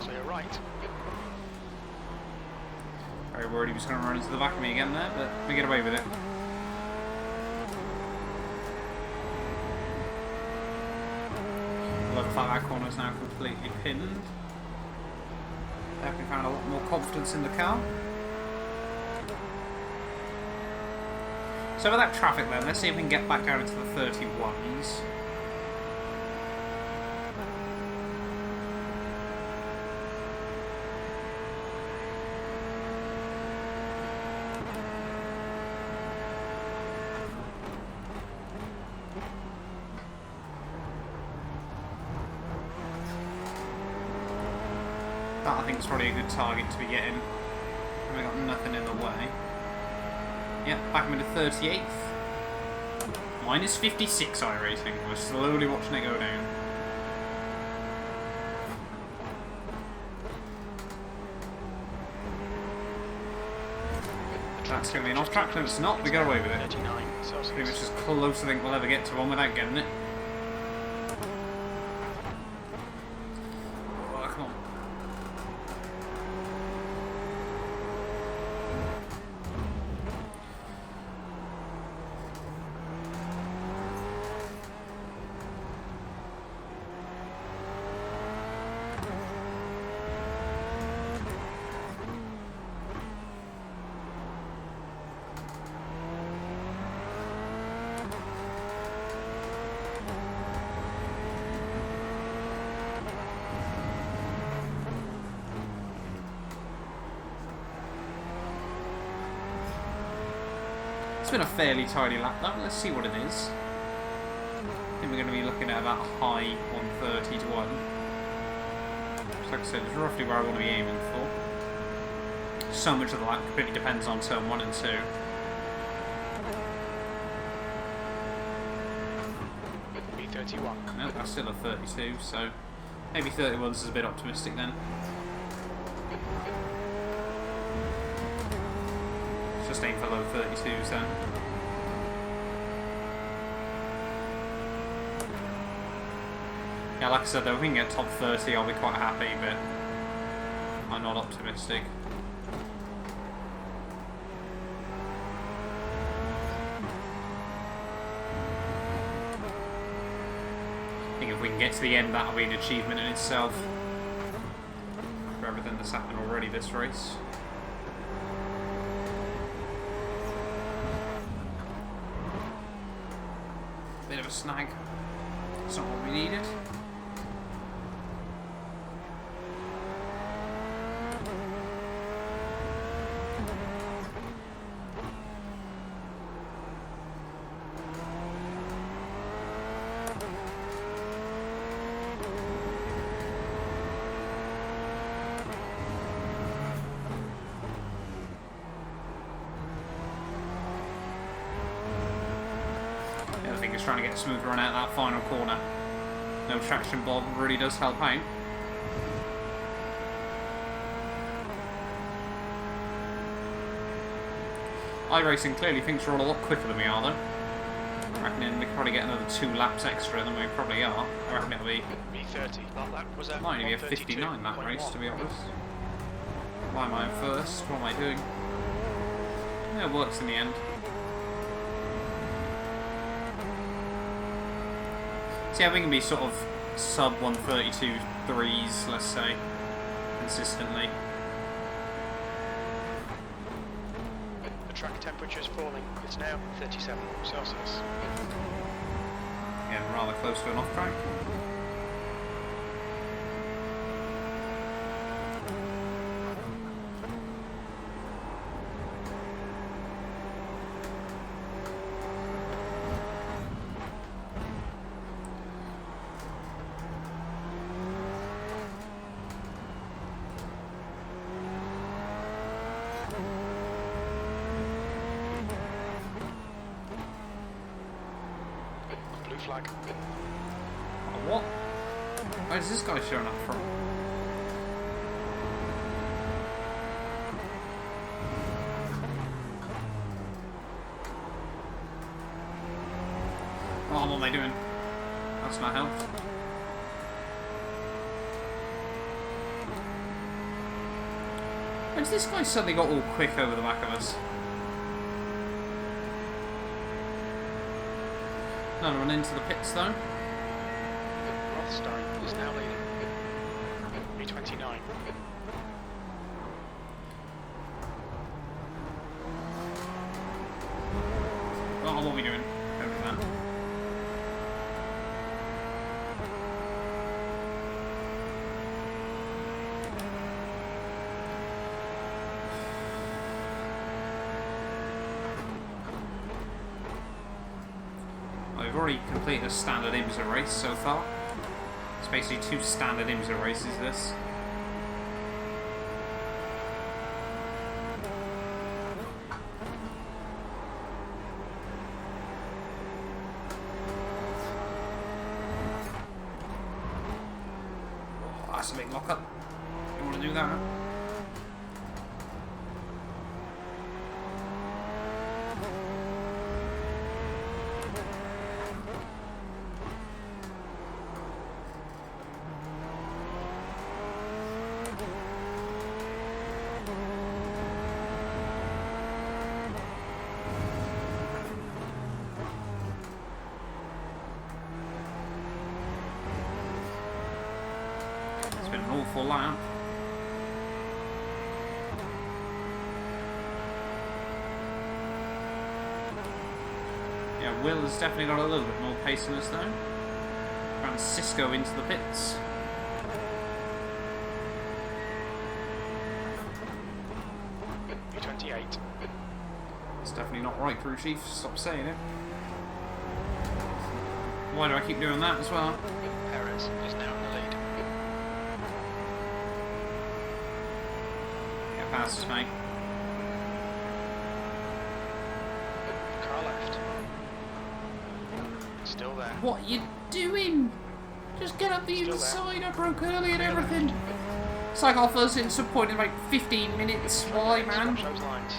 Clear right. Very worried he was going to run into the back of me again there, but we get away with it. love the fact that corner is now completely pinned. Definitely found a lot more confidence in the car. So with that traffic then, let's see if we can get back down into the 31s. That I think is probably a good target to be getting. We've got nothing in the way. Yeah, back into 38th. Minus 56 iRacing. We're slowly watching it go down. That's going to be an off track. No, it's not. We got away with it. 39 Celsius. Pretty much as close I think we'll ever get to one without getting it. Oh, come on. It's been a fairly tidy lap though. Let's see what it is. I think we're going to be looking at about a high 130 to 1. Just like I said, it's roughly where I want to be aiming for. So much of the lap completely depends on turn 1 and 2. B31. No, that's still a 32, so maybe 31s is a bit optimistic then. Just aim for low 32s then. Yeah, like I said though, if we can get top 30 I'll be quite happy, but I'm not optimistic. I think if we can get to the end that'll be an achievement in itself for everything that's happened already this race. Bit of a snag. It's not what we needed. I think it's trying to get a smooth run out that final corner. No traction bob really does help out. iRacing clearly thinks we're all a lot quicker than we are though. I reckon we could probably get another 2 laps extra than we probably are. I reckon it'll be... B30. That was a might only be a 59 that race to be honest. Why am I in first? What am I doing? Yeah, it works in the end. So yeah, we can be sort of sub 132 threes, let's say, consistently. The track temperature is falling. It's now 37 Celsius. Yeah, rather close to an off track. Flag. Oh, what? Where's this guy showing up from? Oh, what am I doing? That's not helped. When's this guy suddenly got all quick over the back of us? Another run into the pits though. Roth's Stein is now leading. B29. Oh, what are we doing? Over that. I've already completed a standard IMSA race so far. It's basically 2 standard IMSA races, this. Oh, that's a big lock-up. You want to do that? It's been an awful lap. Yeah, Will has definitely got a little bit more pace in us though. Francisco into the pits. B28. It's definitely not right, crew chief. Stop saying it. Why do I keep doing that as well? Perez is now in the lead. Get past us, mate. Car left. Still there. What are you doing? Just get up the Still inside. I broke early and everything. It's like our first instant point in like 15 minutes. Why, man? Watch those lines.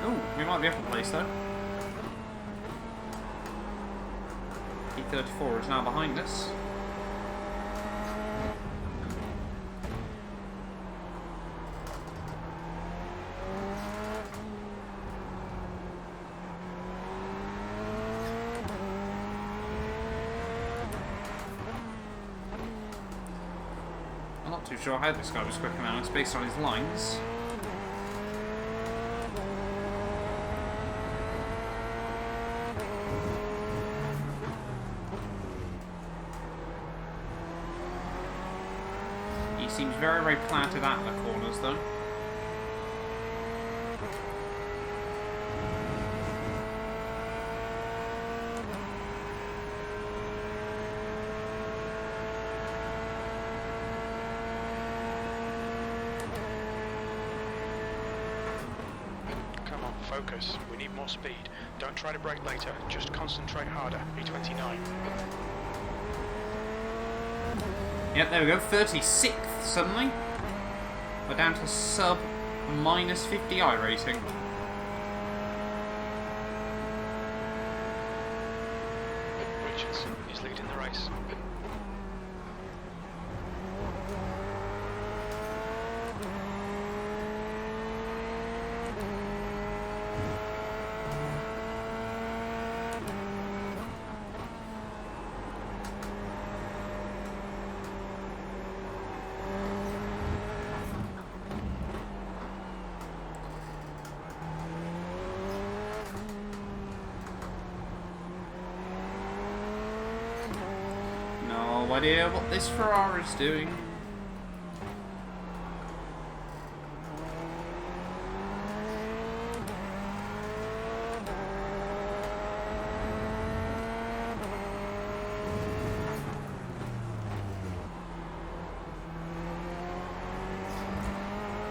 Oh, we might be up a place though. P34 is now behind us. I'm not too sure how this guy was quicker now. It's based on his lines. He seems very, very planted at the corners though. Come on, focus. We need more speed. Don't try to brake later. Just concentrate harder. B29. Yep, there we go. 36th suddenly. We're down to sub minus 50 iRacing. Richardson is leading the race. No idea what this Ferrari's doing.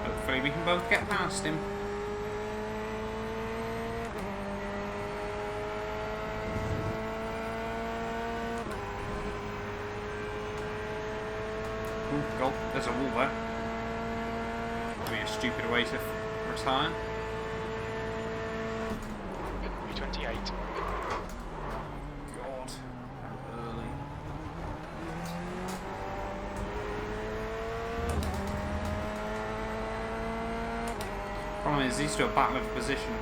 Hopefully we can both get past him. Ooh, God, there's a wall there. That'd be a stupid way to retire. B28. God, how early. Problem is, these two are battle of position,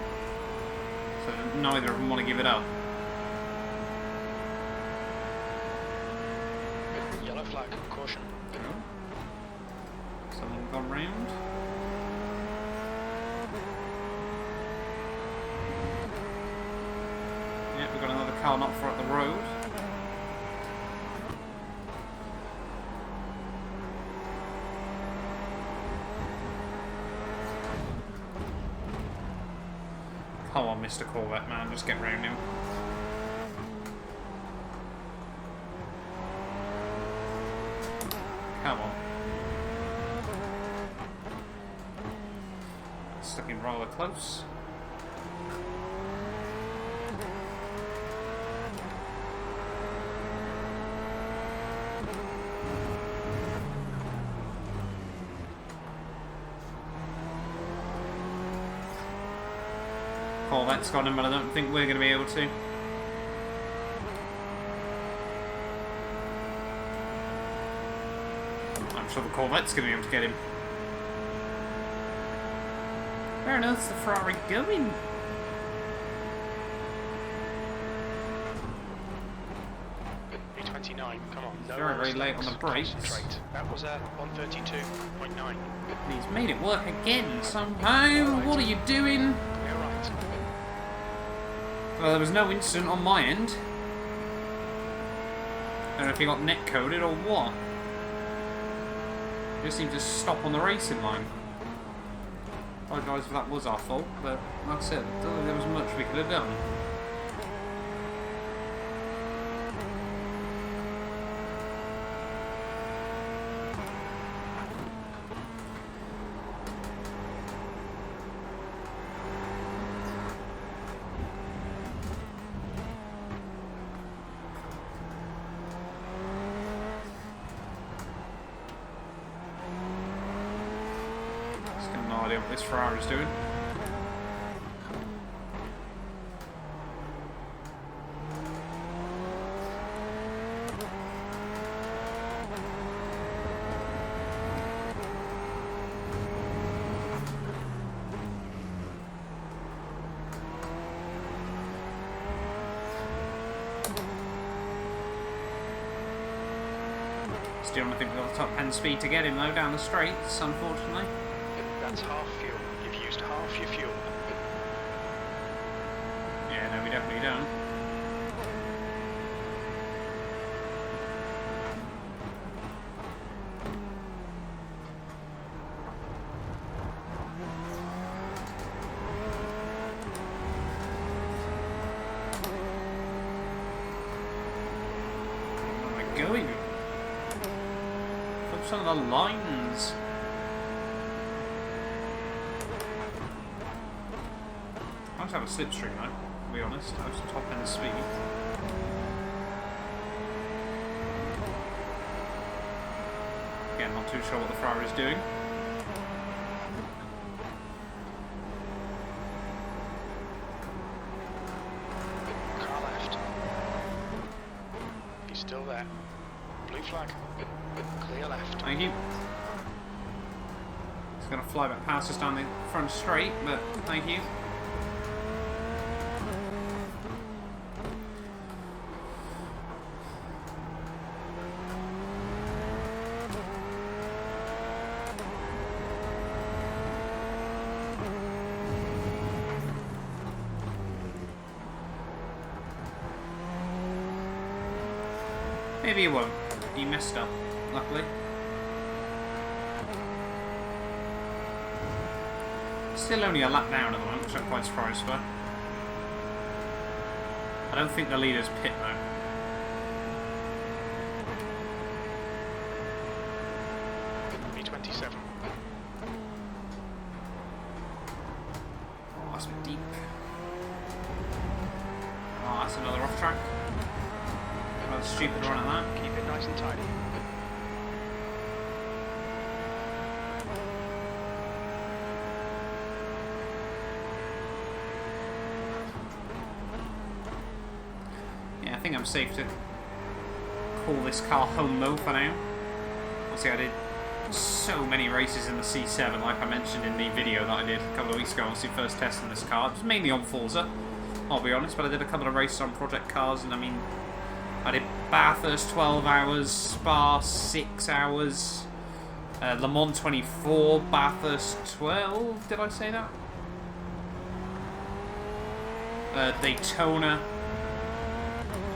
so neither of them want to give it up. flag, caution. Cool. Someone gone round. Yeah, we've got another car not far up the road. Come on, Mr. Corvette, man, just get round him. Come on. Stuck in rather close. Corvette's got him, but I don't think we're going to be able to. I'm sure the Corvette's going to be able to get him. Where on earth's the Ferrari going? E29, come on. No Very late on the brakes. Concentrate. That was a 132.9. He's made it work again somehow. What are you doing? You're right. Well, there was no incident on my end. I don't know if he got net coded or what. He just seemed to stop on the racing line. I apologise if that was our fault, but like I said, I don't think there was much we could have done. No idea what this Ferrari's doing. Still don't think we've got the top end speed to get him though down the straights, unfortunately. That's half fuel. You've used half your fuel. Yeah, no, we definitely don't. Where am I going? Focus on the lines. I have a slipstream though, to be honest. I have some top end speed. Again, not too sure what the Ferrari is doing. Car left. He's still there. Blue flag. Clear left. Thank you. He's going to fly back past us down the front straight, but thank you. Maybe he won't. He messed up, luckily. Still only a lap down at the moment, which I'm quite surprised by. I don't think the leader's pit though. B27. Oh, that's deep. Oh, that's another off track. Another stupid run at that. Keep it nice and tidy. Yeah, I think I'm safe to call this car home though for now. Obviously I did so many races in the C7 like I mentioned in the video that I did a couple of weeks ago, obviously first testing this car. It was mainly on Forza, I'll be honest, but I did a couple of races on project cars and I mean, I did Bathurst 12 hours, Spa 6 hours, Le Mans 24, Bathurst 12, did I say that? Daytona,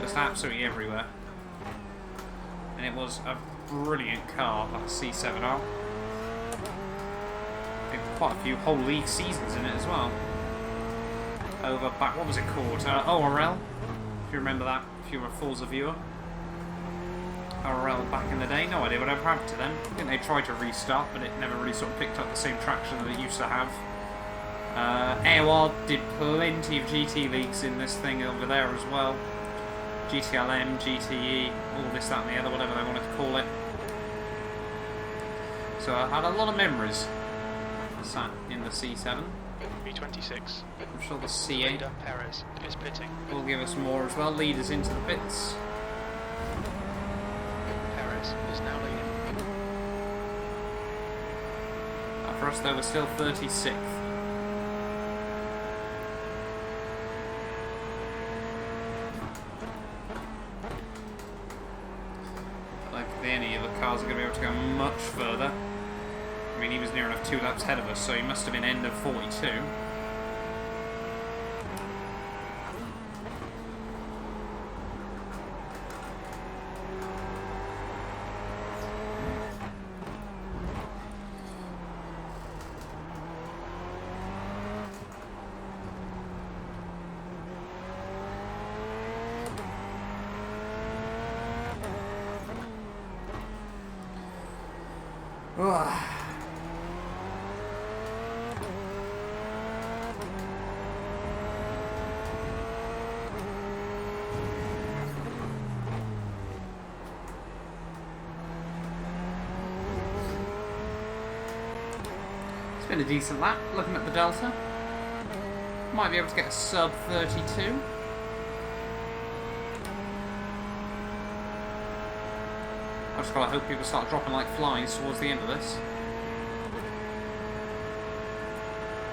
just absolutely everywhere. And it was a brilliant car, that C8R. Quite a few whole league seasons in it as well. Over back, what was it called? ORL, if you remember that, if you were a Forza viewer. ORL back in the day, no idea whatever happened to them. I think they tried to restart, but it never really sort of picked up the same traction that it used to have. AOR did plenty of GT leagues in this thing over there as well. GTLM, GTE, all this, that and the other, whatever they wanted to call it. So I had a lot of memories sat in the C7. B26. I'm sure the C8 Leader Perez is pitting. will give us more as well. Leaders into the pits. Perez is now leading. For us though, we're still 36th. Like any of the cars are going to be able to go much further. I mean, he was near enough 2 laps ahead of us, so he must have been end of 42. Been a decent lap, looking at the Delta. Might be able to get a sub 32. I just gotta hope people start dropping like flies towards the end of this.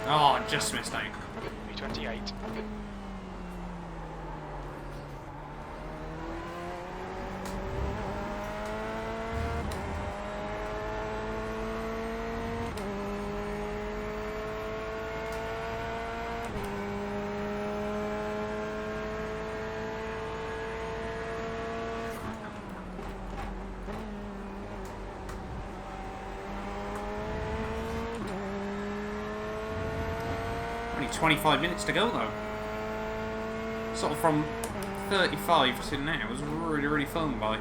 Oh, just missed out. B28. Only 25 minutes to go though. Sort of from 35 to now was really flown by.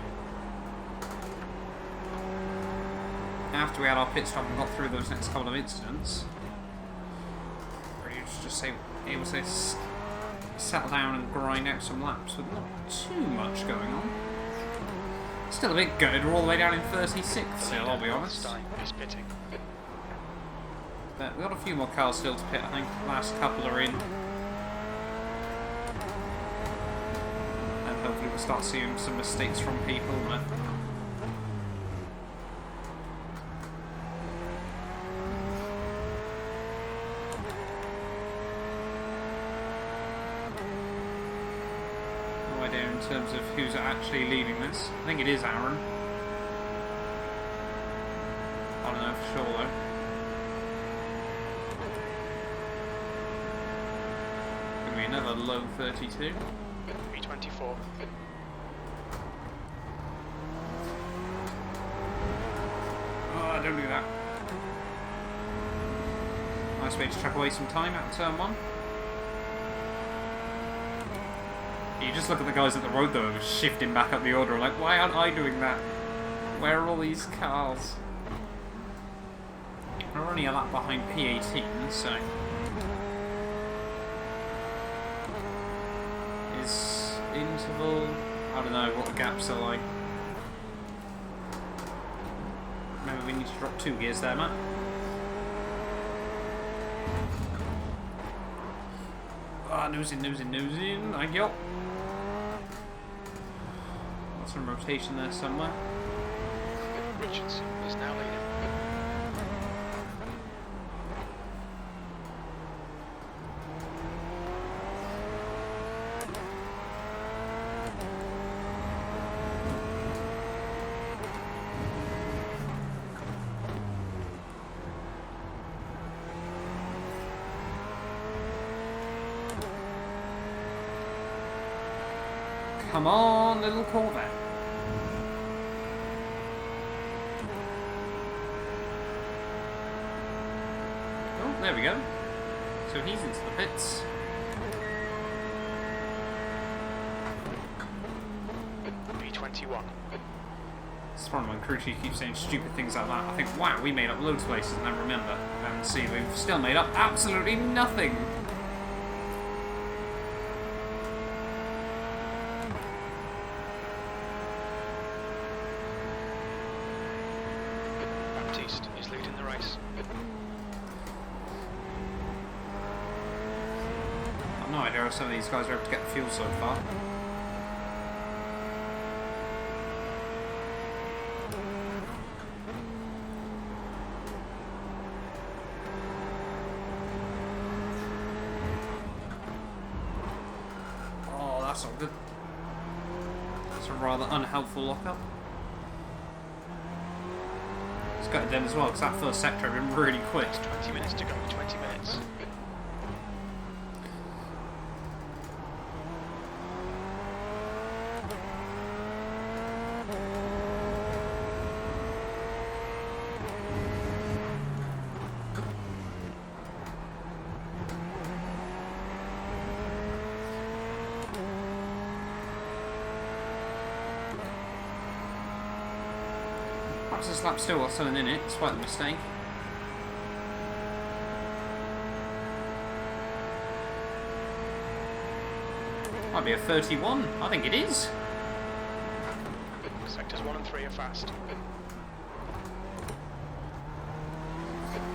After we had our pit stop and got through those next couple of incidents, really just able to settle down and grind out some laps with not too much going on. Still a bit gutted, we're all the way down in 36th still, I'll be honest. But we've got a few more cars still to pit, I think. The last couple are in. And hopefully we'll start seeing some mistakes from people. But no idea in terms of who's actually leading this. I think it is Aaron. I don't know for sure though. Another low 32. B24. Oh, don't do that. Nice way to chuck away some time out of turn 1. You just look at the guys at the road though, shifting back up the order, like, why aren't I doing that? Where are all these cars? We're only a lap behind P18, so... interval, I don't know what the gaps are like. Maybe we need to drop 2 gears there, Matt. Ah, nosing. Thank you. Got some rotation there somewhere. Richardson is now leading. Come on, little Corvette. Oh, there we go. So he's into the pits. P21. It's one of my crew chief keeps saying stupid things like that. I think, wow, we made up loads of places and then remember. And see, we've still made up absolutely nothing. Baptiste is leading the race. I've no idea how some of these guys are able to get the fuel so far. Oh, that's not good. That's a rather unhelpful lockup. It's got it done as well, because that first sector had been really quick. 20 minutes to go, 20 minutes. Perhaps this lap still got something in it, despite the mistake. Might be a 31. I think it is. Sectors 1 and 3 are fast.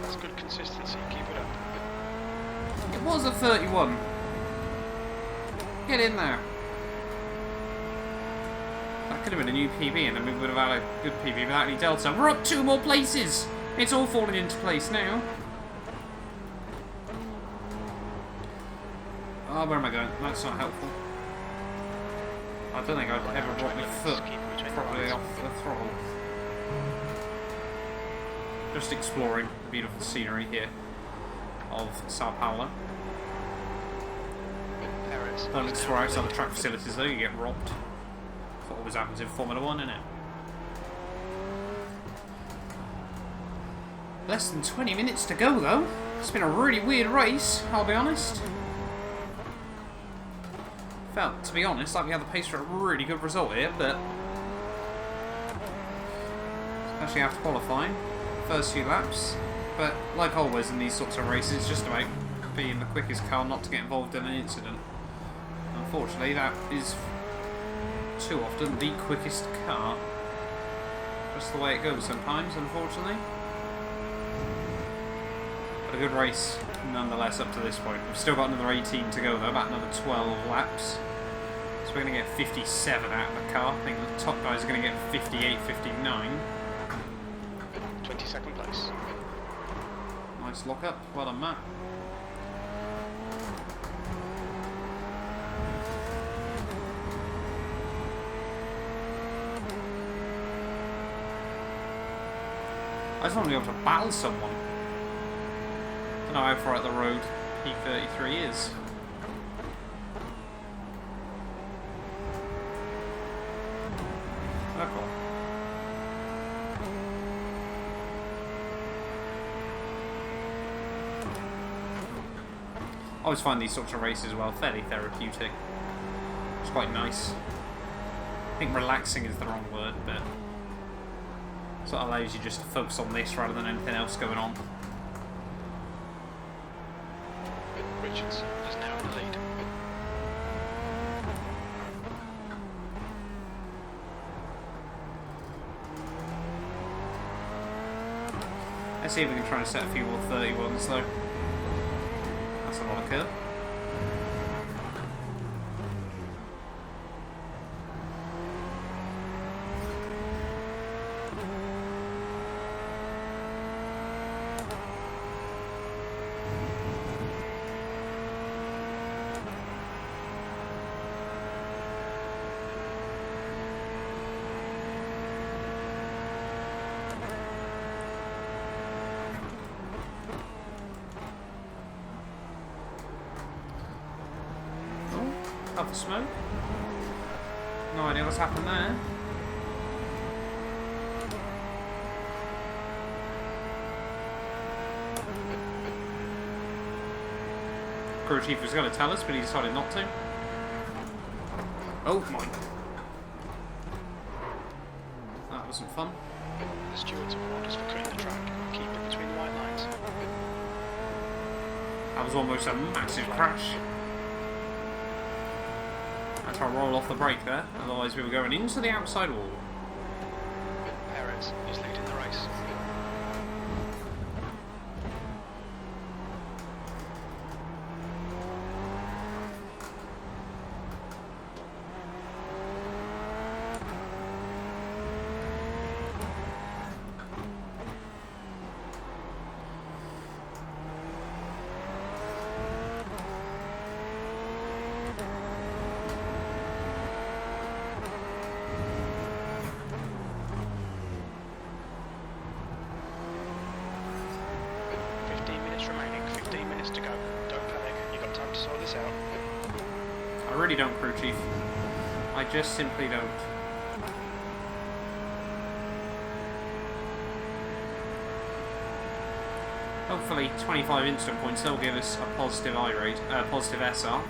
That's good consistency. Keep it up. It was a 31. Get in there. That could have been a new PB, and then we would have had a good PB without any delta. We're up 2 more places! It's all falling into place now. Oh, where am I going? That's not helpful. I don't think I've ever brought my foot properly off the throttle. Just exploring the beautiful scenery here of Sao Paulo. Don't explore outside the track facilities though, you get robbed. What always happens in Formula 1, innit? Less than 20 minutes to go though. It's been a really weird race, I'll be honest. Felt, to be honest, like we had the pace for a really good result here, but especially after qualifying, first few laps. But like always in these sorts of races, it's just about being the quickest car not to get involved in an incident. Unfortunately, that is too often the quickest car. Just the way it goes sometimes, unfortunately. But a good race nonetheless up to this point. We've still got another 18 to go though, about another 12 laps. So we're going to get 57 out of the car. I think the top guys are going to get 58, 59. 22nd place. Nice lock up. Well done, Matt. I just want to be able to battle someone. I don't know how far out the road P33 is. Oh, cool. I always find these sorts of races, well, fairly therapeutic. It's quite nice. I think relaxing is the wrong word, but so it allows you just to focus on this rather than anything else going on. Richards is now in the lead. Let's see if we can try and set a few more 31s though. That's a lot of curve. Have the smoke. No idea what's happened there. Crew chief was going to tell us, but he decided not to. Oh my. That wasn't fun. The stewards have warned us for cutting the track. Keep it between the white lines. That was almost a massive crash. Had to roll off the brake there, otherwise we were going into the outside wall. Perez is leading the race. Remaining, 15 minutes to go. Don't panic, you've got time to sort this out. I really don't, crew chief. I just simply don't. Hopefully 25 instant points, they'll give us a positive positive SR.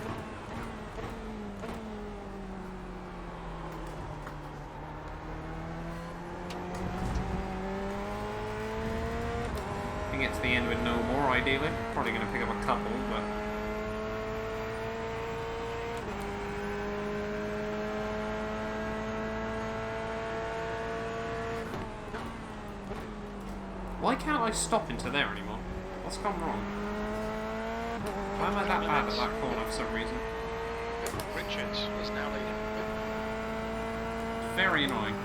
Get to the end with no more, ideally. Probably going to pick up a couple, but... Why can't I stop into there anymore? What's gone wrong? Why am I that bad at that corner for some reason? Richards is now leading. Very annoying.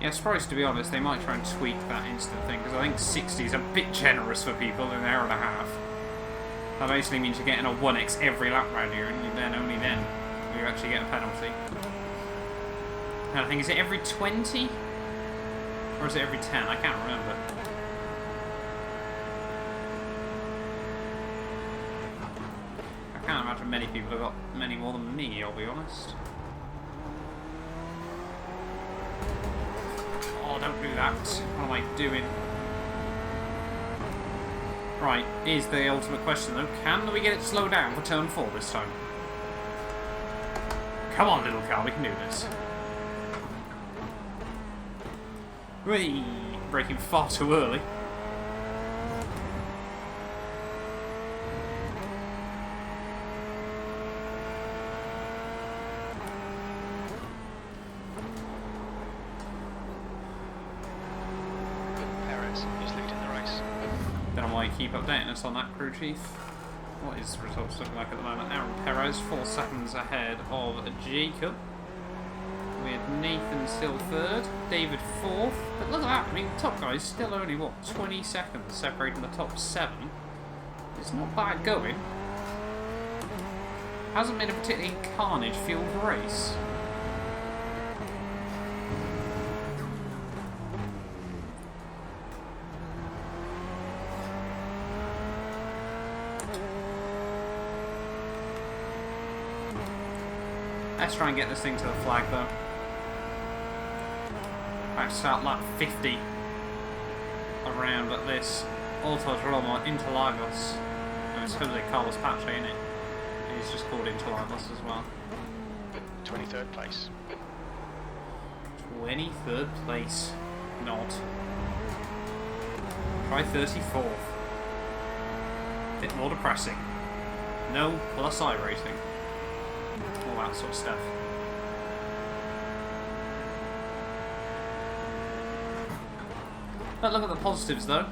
Yeah, surprised to be honest, they might try and tweak that instant thing, because I think 60 is a bit generous for people in an hour and a half. That basically means you're getting a 1x every lap round here, and then only then will you actually get a penalty. And I think, is it every 20? Or is it every 10? I can't remember. I can't imagine many people have got many more than me, I'll be honest. Oh, don't do that. What am I doing? Right, here's the ultimate question though. Can we get it slowed down for turn 4 this time? Come on, little car, we can do this. Whee! Braking far too early. Keep updating us on that, crew chief. What is the results looking like at the moment? Aaron Perez 4 seconds ahead of Jacob, with Nathan still 3rd, David 4th. But look at that, I mean, the top guy's still only, what, 20 seconds separating the top 7. It's not bad going. Hasn't been a particularly carnage-fueled race. Let's try and get this thing to the flag though. Back to start lap 50 around at this Autodromo Interlagos. And it's Jose Carlos Pache, isn't it? He's just called Interlagos as well. 23rd place. 23rd place. Not. Try 34th. Bit more depressing. No plus iRacing. All that sort of stuff. But look at the positives though.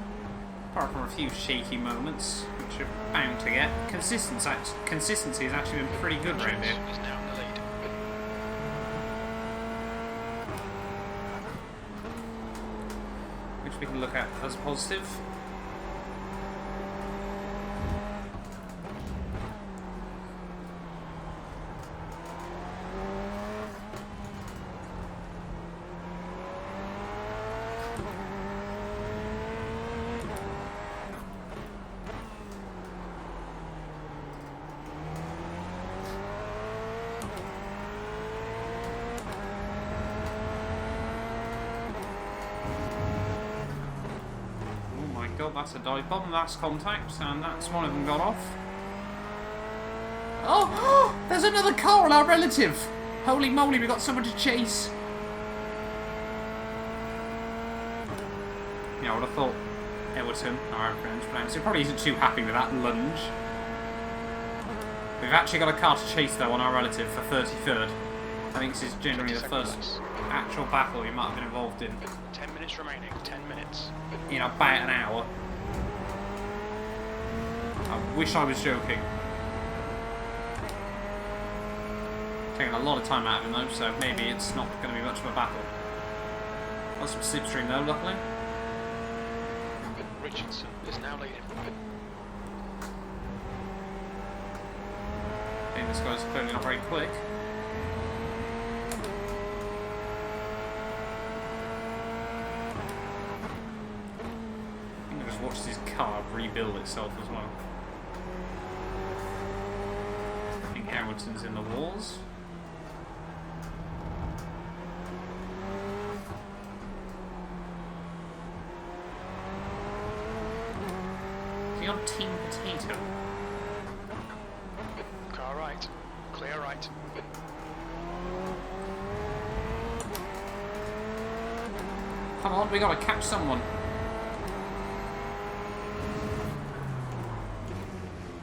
Apart from a few shaky moments, which you're bound to get, consistency has actually been pretty good around here. Is now in the lead. Which we can look at as positive. That's a dive bomb, that's contact, and that's one of them got off. Oh! There's another car on our relative! Holy moly, we got someone to chase! Yeah, I would have thought Everton, our friends, probably isn't too happy with that lunge. We've actually got a car to chase though on our relative for 33rd. I think this is generally the first actual battle you might have been involved in. 10 minutes remaining, 10 minutes. In about an hour. I wish I was joking. Taking a lot of time out of him though, so maybe it's not going to be much of a battle. Got some slipstream though, luckily. Richardson is now leading. I think this guy's clearly not very quick. I think I just watched his car rebuild itself as well. I think Hamilton's in the walls. Is he on Team Potato? Car right. Clear right. Come on, we gotta catch someone.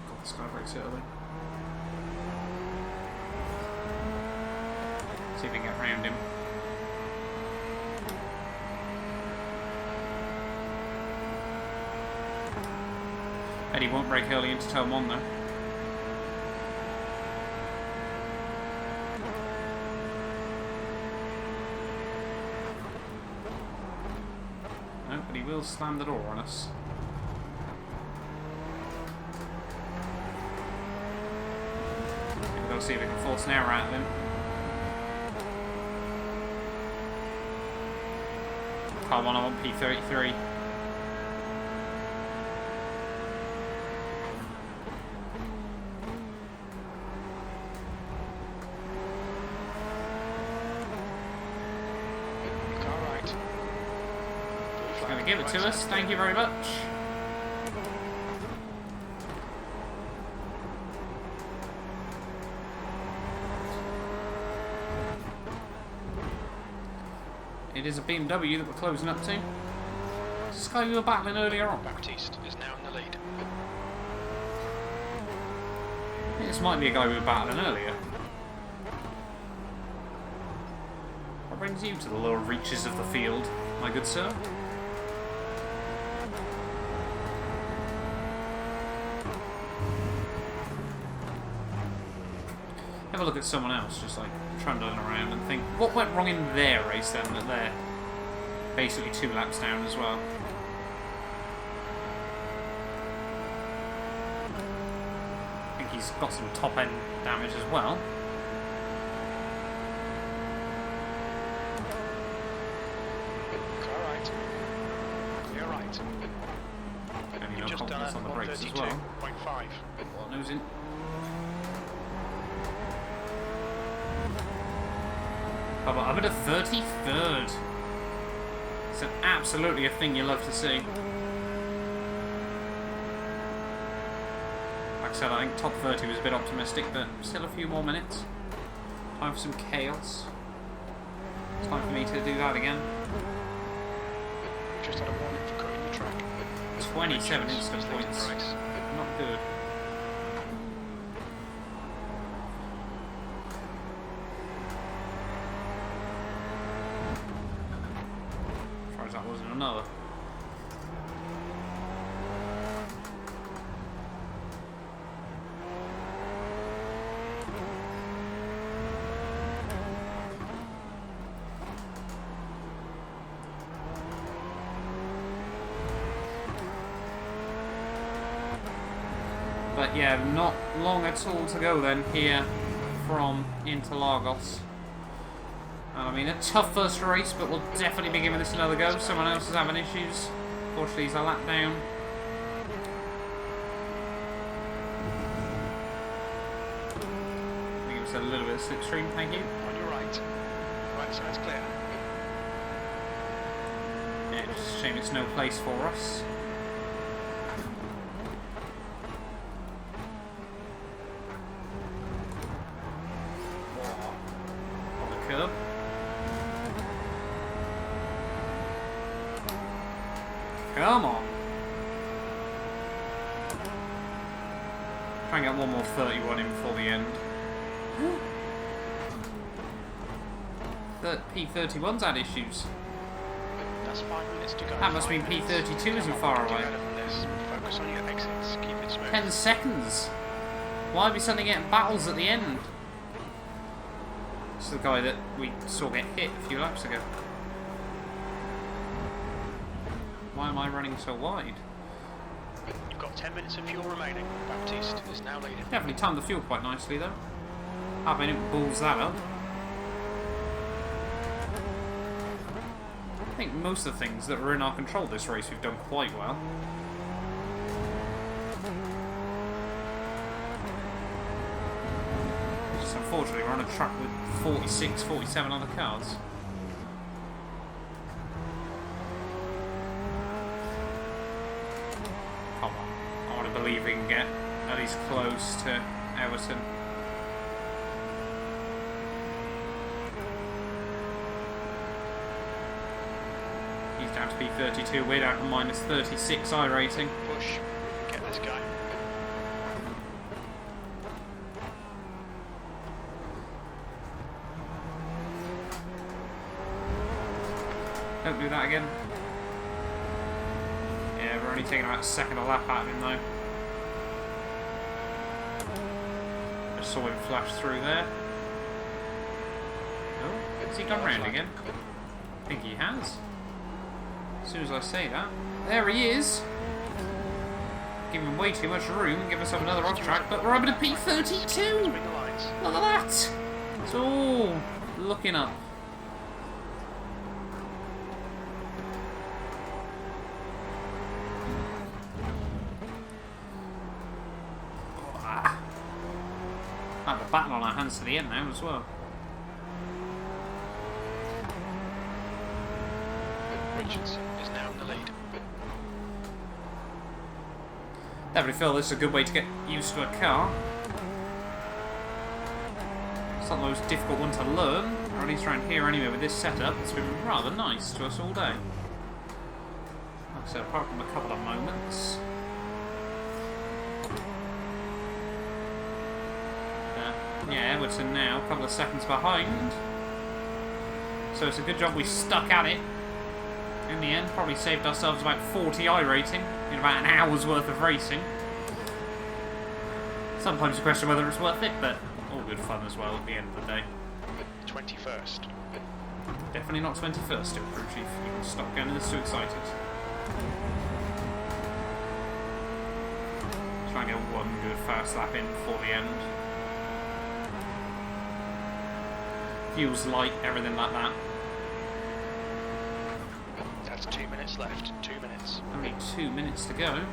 God, this guy breaks it early. See if we can get round him. Eddie won't break early into turn 1 though. No, but he will slam the door on us. We'll see if we can force an error out of him. Come on, I want P33. Going to give it to us, thank you very much. It is a BMW that we're closing up to. This guy we were battling earlier on. Baptiste is now in the lead. This might be a guy we were battling earlier. What brings you to the lower reaches of the field, my good sir? Have a look at someone else, just like trundling around and think, what went wrong in their race then that they're basically 2 laps down as well? I think he's got some top end damage as well. Car right. Clear right. And You've no just done confidence on the brakes as well. 132.5. Well, nosing. Oh, but I'm at a 33rd. It's absolutely a thing you love to see. Like I said, I think top 30 was a bit optimistic, but still a few more minutes. Time for some chaos. Time for me to do that again. You've just had a warning for cutting the track. 27 instant points. Not good. As far as that wasn't another. But yeah, not long at all to go then here from Interlagos. And I mean, a tough first race, but we'll definitely be giving this another go. Someone else is having issues. Fortunately, he's a lap down. Give us a little bit of slipstream, thank you. On your right. Right side's clear. Yeah, just a shame it's no place for us. On the curb. Come on. Try and get one more 31 in before the end. The P31's had issues. That's 5 minutes to go. That must mean P32 isn't far away. Focus on your exits. Keep it smooth. 10 seconds. Why are we suddenly getting battles at the end? This is the guy that we saw get hit a few laps ago. Why am I running so wide? You've got 10 minutes of fuel remaining. Baptiste is now leading. Definitely timed the fuel quite nicely though. I mean, it balls that up. I think most of the things that were in our control this race we've done quite well. Just unfortunately we're on a track with 46, 47 other cars. Come on. I want to believe we can get at least close to Everton. He's down to P32, we're down to minus 36 IRacing. Push. Get this guy. Don't do that again. Yeah, we're only taking about a second a lap out of him though. Just saw him flash through there. Oh, has he gone round again? I think he has. As soon as I say that. There he is! Giving him way too much room, give us another off track, but we're up at a P32! Look at that! It's all looking up. Have a battle on our hands to the end now as well. Richardson is now in the lead. Definitely feel this is a good way to get used to a car. It's not the most difficult one to learn, or at least around here anyway with this setup. It's been rather nice to us all day. Like I said, apart from a couple of moments. Yeah, Everton now, a couple of seconds behind. So it's a good job we stuck at it. In the end, probably saved ourselves about 40 IRacing in about an hour's worth of racing. Sometimes you question whether it's worth it, but all good fun as well at the end of the day. 21st. Definitely not 21st still, crew chief. You can stop getting this too excited. Try and get one good fast lap in before the end. Fuel's light, everything like that. That's 2 minutes left. 2 minutes. Only 2 minutes to go.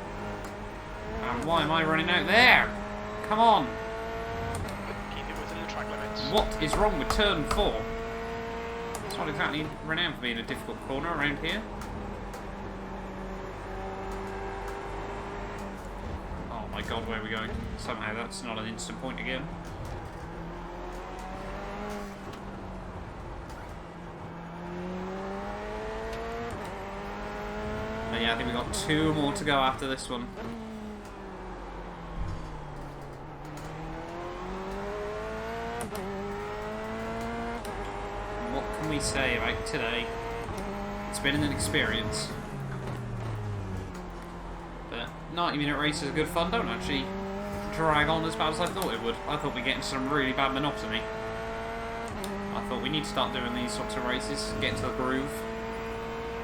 And why am I running out there? Come on! Keep it within the track limits. What is wrong with turn 4? It's not exactly renowned for being a difficult corner around here. Oh my god, where are we going? Somehow that's not an instant point again. But yeah, I think we've got 2 more to go after this one. And what can we say about today? It's been an experience. But 90-minute races are good fun, don't actually drag on as bad as I thought it would. I thought we'd get into some really bad monotony. I thought we need to start doing these sorts of races, get into the groove.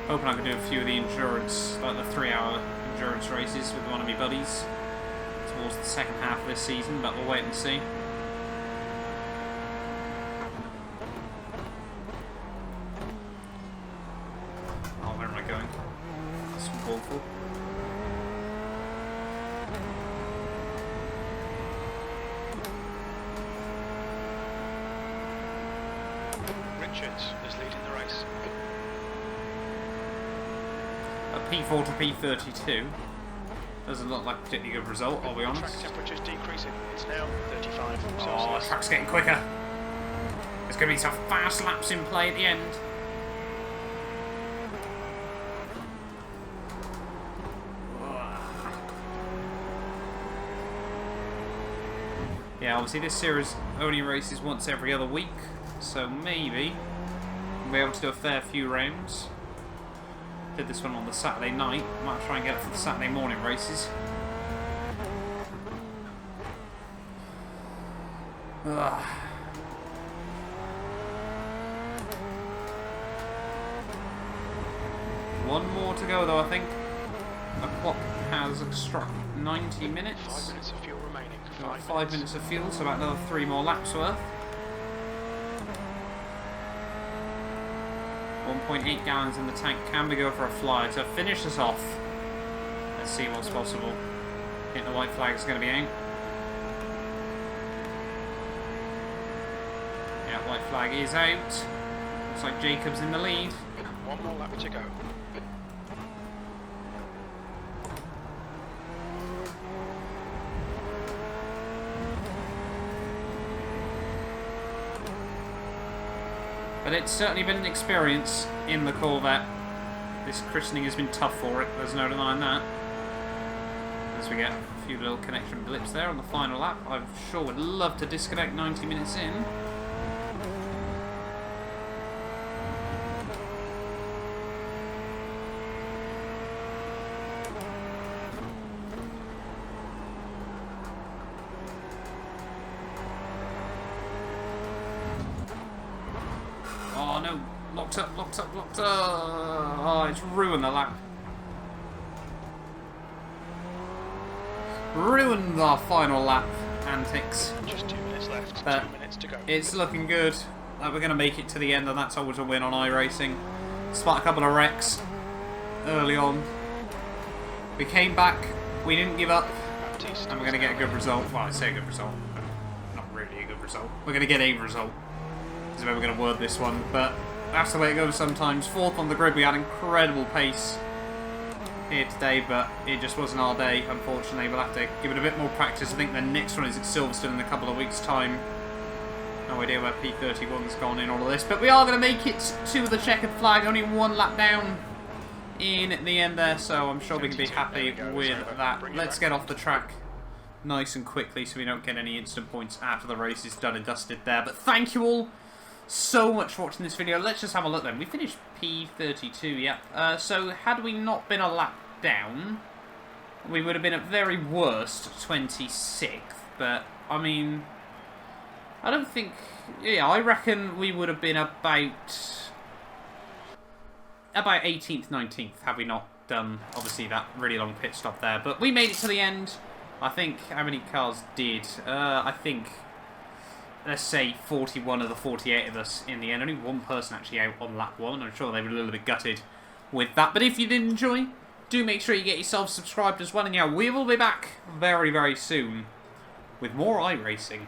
Hoping I can do a few of the endurance, like the 3-hour endurance races with one of my buddies towards the second half of this season, but we'll wait and see. Oh, where am I going? It's awful. Richards is leading the race. A P4 to P32 doesn't look like a particularly good result, I'll be honest. Track temperature's decreasing. It's now 35 Oh, Celsius. the track's getting quicker. There's going to be some fast laps in play at the end. Yeah, obviously this series only races once every other week, so maybe we'll be able to do a fair few rounds. Did this one on the Saturday night, might try and get it for the Saturday morning races. Ugh. One more to go though, I think. The clock has struck 90 minutes. 5 minutes of fuel remaining. 5 minutes of fuel, so about another 3 more laps worth. 1.8 gallons in the tank. Can we go for a flyer to finish us off? Let's see what's possible. I think the white flag is going to be out. Yeah, white flag is out. Looks like Jacob's in the lead. 1 more lap to go. But it's certainly been an experience in the Corvette. This christening has been tough for it, there's no denying that. As we get a few little connection blips there on the final lap. I sure would love to disconnect 90 minutes in. Oh no, locked up, locked up, locked up. Oh, it's ruined the lap. Ruined our final lap antics. Just 2 minutes left. But 2 minutes to go. it's looking good. Like we're going to make it to the end, and that's always a win on iRacing. Despite a couple of wrecks early on. We came back, we didn't give up, and we're going to get a good result. Well, I say a good result. Not really a good result. We're going to get a result. Is the way we're going to word this one, but that's the way it goes sometimes. 4th on the grid, we had incredible pace here today, but it just wasn't our day, unfortunately. We'll have to give it a bit more practice. I think the next one is at Silverstone in a couple of weeks' time. No idea where P31's gone in all of this, but we are going to make it to the checkered flag. Only 1 lap down in the end there, so I'm sure we can be happy with that. Let's get off the track nice and quickly so we don't get any instant points after the race is done and dusted there. But thank you all so much for watching this video. Let's just have a look then. We finished P32, yep. So had we not been a lap down, we would have been at very worst 26th. But, I mean, I don't think... Yeah, I reckon we would have been about 18th, 19th had we not done, obviously, that really long pit stop there. But we made it to the end. I think, how many cars did? I think... Let's say 41 of the 48 of us in the end. Only one person actually out on lap 1. I'm sure they were a little bit gutted with that. But if you did enjoy, do make sure you get yourself subscribed as well. And yeah, we will be back very, very soon with more iRacing.